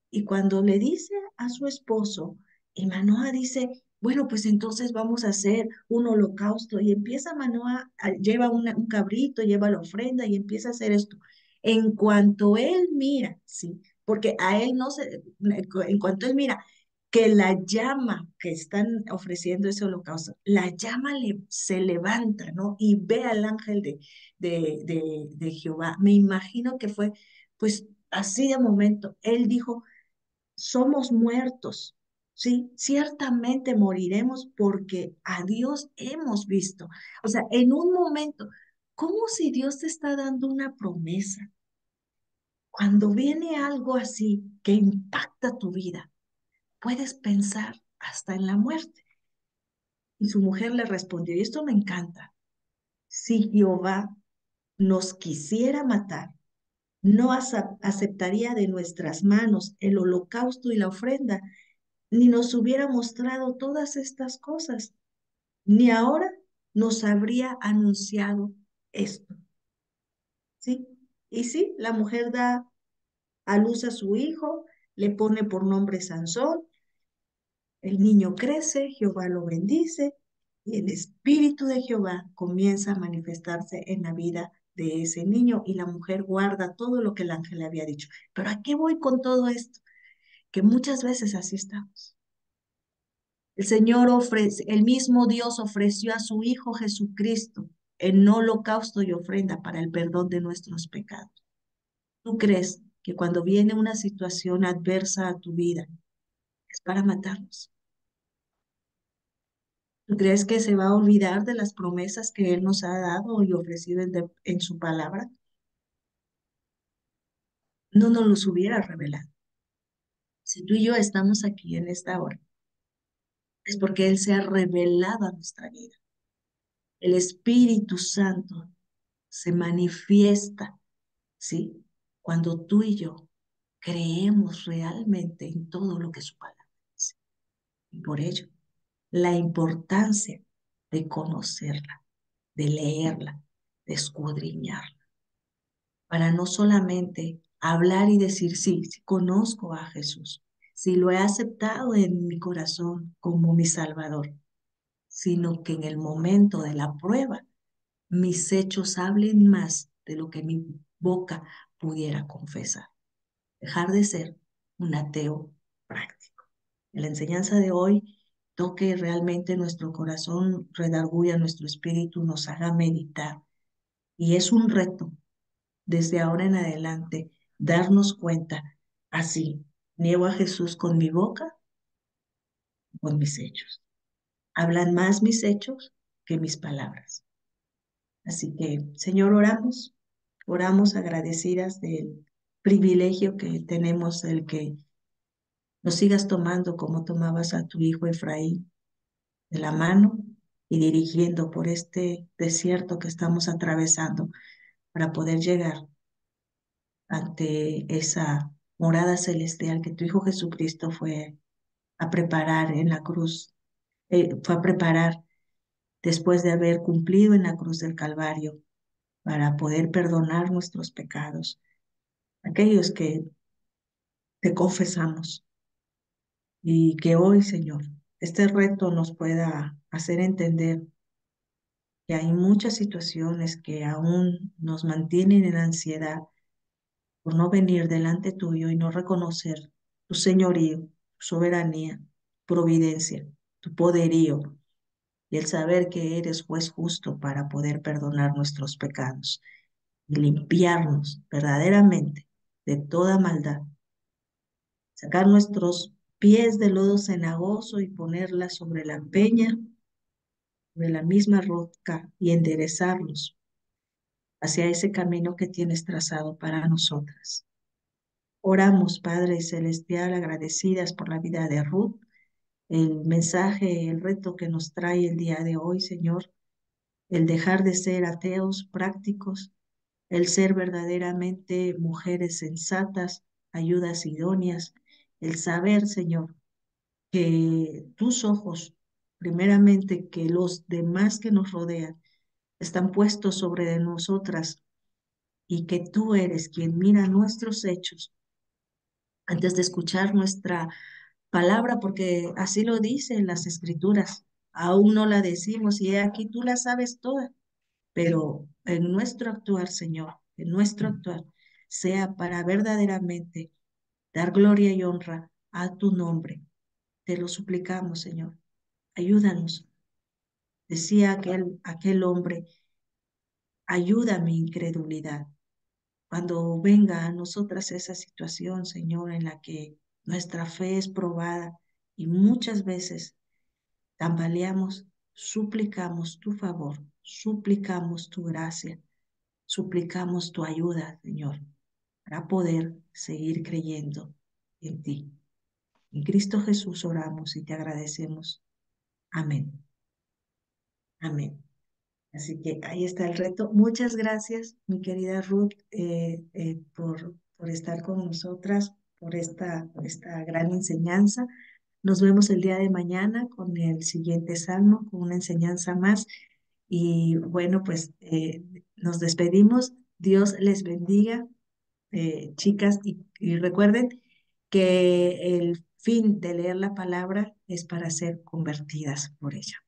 Y cuando le dice a su esposo, y Manoa dice, bueno, pues entonces vamos a hacer un holocausto. Y empieza Manoa, lleva un cabrito, lleva la ofrenda y empieza a hacer esto. En cuanto él mira, sí, porque a él no se, en cuanto él mira que la llama que están ofreciendo ese holocausto, la llama se levanta, ¿no? Y ve al ángel de Jehová. Me imagino que fue, pues, así de momento. Él dijo, somos muertos, ¿sí? Ciertamente moriremos porque a Dios hemos visto. O sea, en un momento, como si Dios te está dando una promesa. Cuando viene algo así que impacta tu vida, puedes pensar hasta en la muerte. Y su mujer le respondió, y esto me encanta, si Jehová nos quisiera matar, no aceptaría de nuestras manos el holocausto y la ofrenda, ni nos hubiera mostrado todas estas cosas, ni ahora nos habría anunciado esto. ¿Sí? Y sí, la mujer da a luz a su hijo, le pone por nombre Sansón, el niño crece, Jehová lo bendice, y el espíritu de Jehová comienza a manifestarse en la vida de ese niño, y la mujer guarda todo lo que el ángel le había dicho. Pero ¿a qué voy con todo esto? Que muchas veces así estamos. El Señor ofrece, el mismo Dios ofreció a su Hijo Jesucristo en holocausto y ofrenda para el perdón de nuestros pecados. ¿Tú crees que cuando viene una situación adversa a tu vida, es para matarnos. ¿Tú crees que se va a olvidar de las promesas que Él nos ha dado y ofrecido en su palabra? No nos los hubiera revelado. Si tú y yo estamos aquí en esta hora, es porque Él se ha revelado a nuestra vida. El Espíritu Santo se manifiesta, ¿sí? Cuando tú y yo creemos realmente en todo lo que su palabra dice. Y por ello, la importancia de conocerla, de leerla, de escudriñarla, para no solamente hablar y decir, sí, sí conozco a Jesús, sí lo he aceptado en mi corazón como mi Salvador, sino que en el momento de la prueba, mis hechos hablen más de lo que mi boca pudiera confesar. Dejar de ser un ateo práctico. En la enseñanza de hoy, toque realmente nuestro corazón, redarguya nuestro espíritu, nos haga meditar. Y es un reto desde ahora en adelante darnos cuenta, así, niego a Jesús con mi boca, con mis hechos. Hablan más mis hechos que mis palabras. Así que, Señor, oramos agradecidas del privilegio que tenemos, el que nos sigas tomando como tomabas a tu hijo Efraín de la mano y dirigiendo por este desierto que estamos atravesando para poder llegar ante esa morada celestial que tu hijo Jesucristo fue a preparar en la cruz, fue a preparar después de haber cumplido en la cruz del Calvario para poder perdonar nuestros pecados, aquellos que te confesamos. Y que hoy, Señor, este reto nos pueda hacer entender que hay muchas situaciones que aún nos mantienen en ansiedad por no venir delante tuyo y no reconocer tu señorío, tu soberanía, providencia, tu poderío y el saber que eres juez justo para poder perdonar nuestros pecados y limpiarnos verdaderamente de toda maldad, sacar nuestros pies de lodo cenagoso y ponerla sobre la peña de la misma roca y enderezarlos hacia ese camino que tienes trazado para nosotras. Oramos, Padre Celestial, agradecidas por la vida de Ruth, el mensaje, el reto que nos trae el día de hoy, Señor, el dejar de ser ateos prácticos, el ser verdaderamente mujeres sensatas, ayudas idóneas, el saber, Señor, que tus ojos, primeramente que los demás que nos rodean, están puestos sobre de nosotras y que tú eres quien mira nuestros hechos antes de escuchar nuestra palabra, porque así lo dicen las escrituras. Aún no la decimos y aquí tú la sabes toda, pero en nuestro actuar, Señor, en nuestro actuar, sea para verdaderamente dar gloria y honra a tu nombre. Te lo suplicamos, Señor. Ayúdanos. Decía aquel hombre, ayuda mi incredulidad. Cuando venga a nosotras esa situación, Señor, en la que nuestra fe es probada y muchas veces tambaleamos, suplicamos tu favor, suplicamos tu gracia, suplicamos tu ayuda, Señor, para poder seguir creyendo en ti. En Cristo Jesús oramos y te agradecemos. Amén. Amén. Así que ahí está el reto. Muchas gracias, mi querida Ruth, por estar con nosotras, por esta gran enseñanza. Nos vemos el día de mañana con el siguiente salmo, con una enseñanza más. Y bueno, pues nos despedimos. Dios les bendiga, chicas, y recuerden que el fin de leer la palabra es para ser convertidas por ella.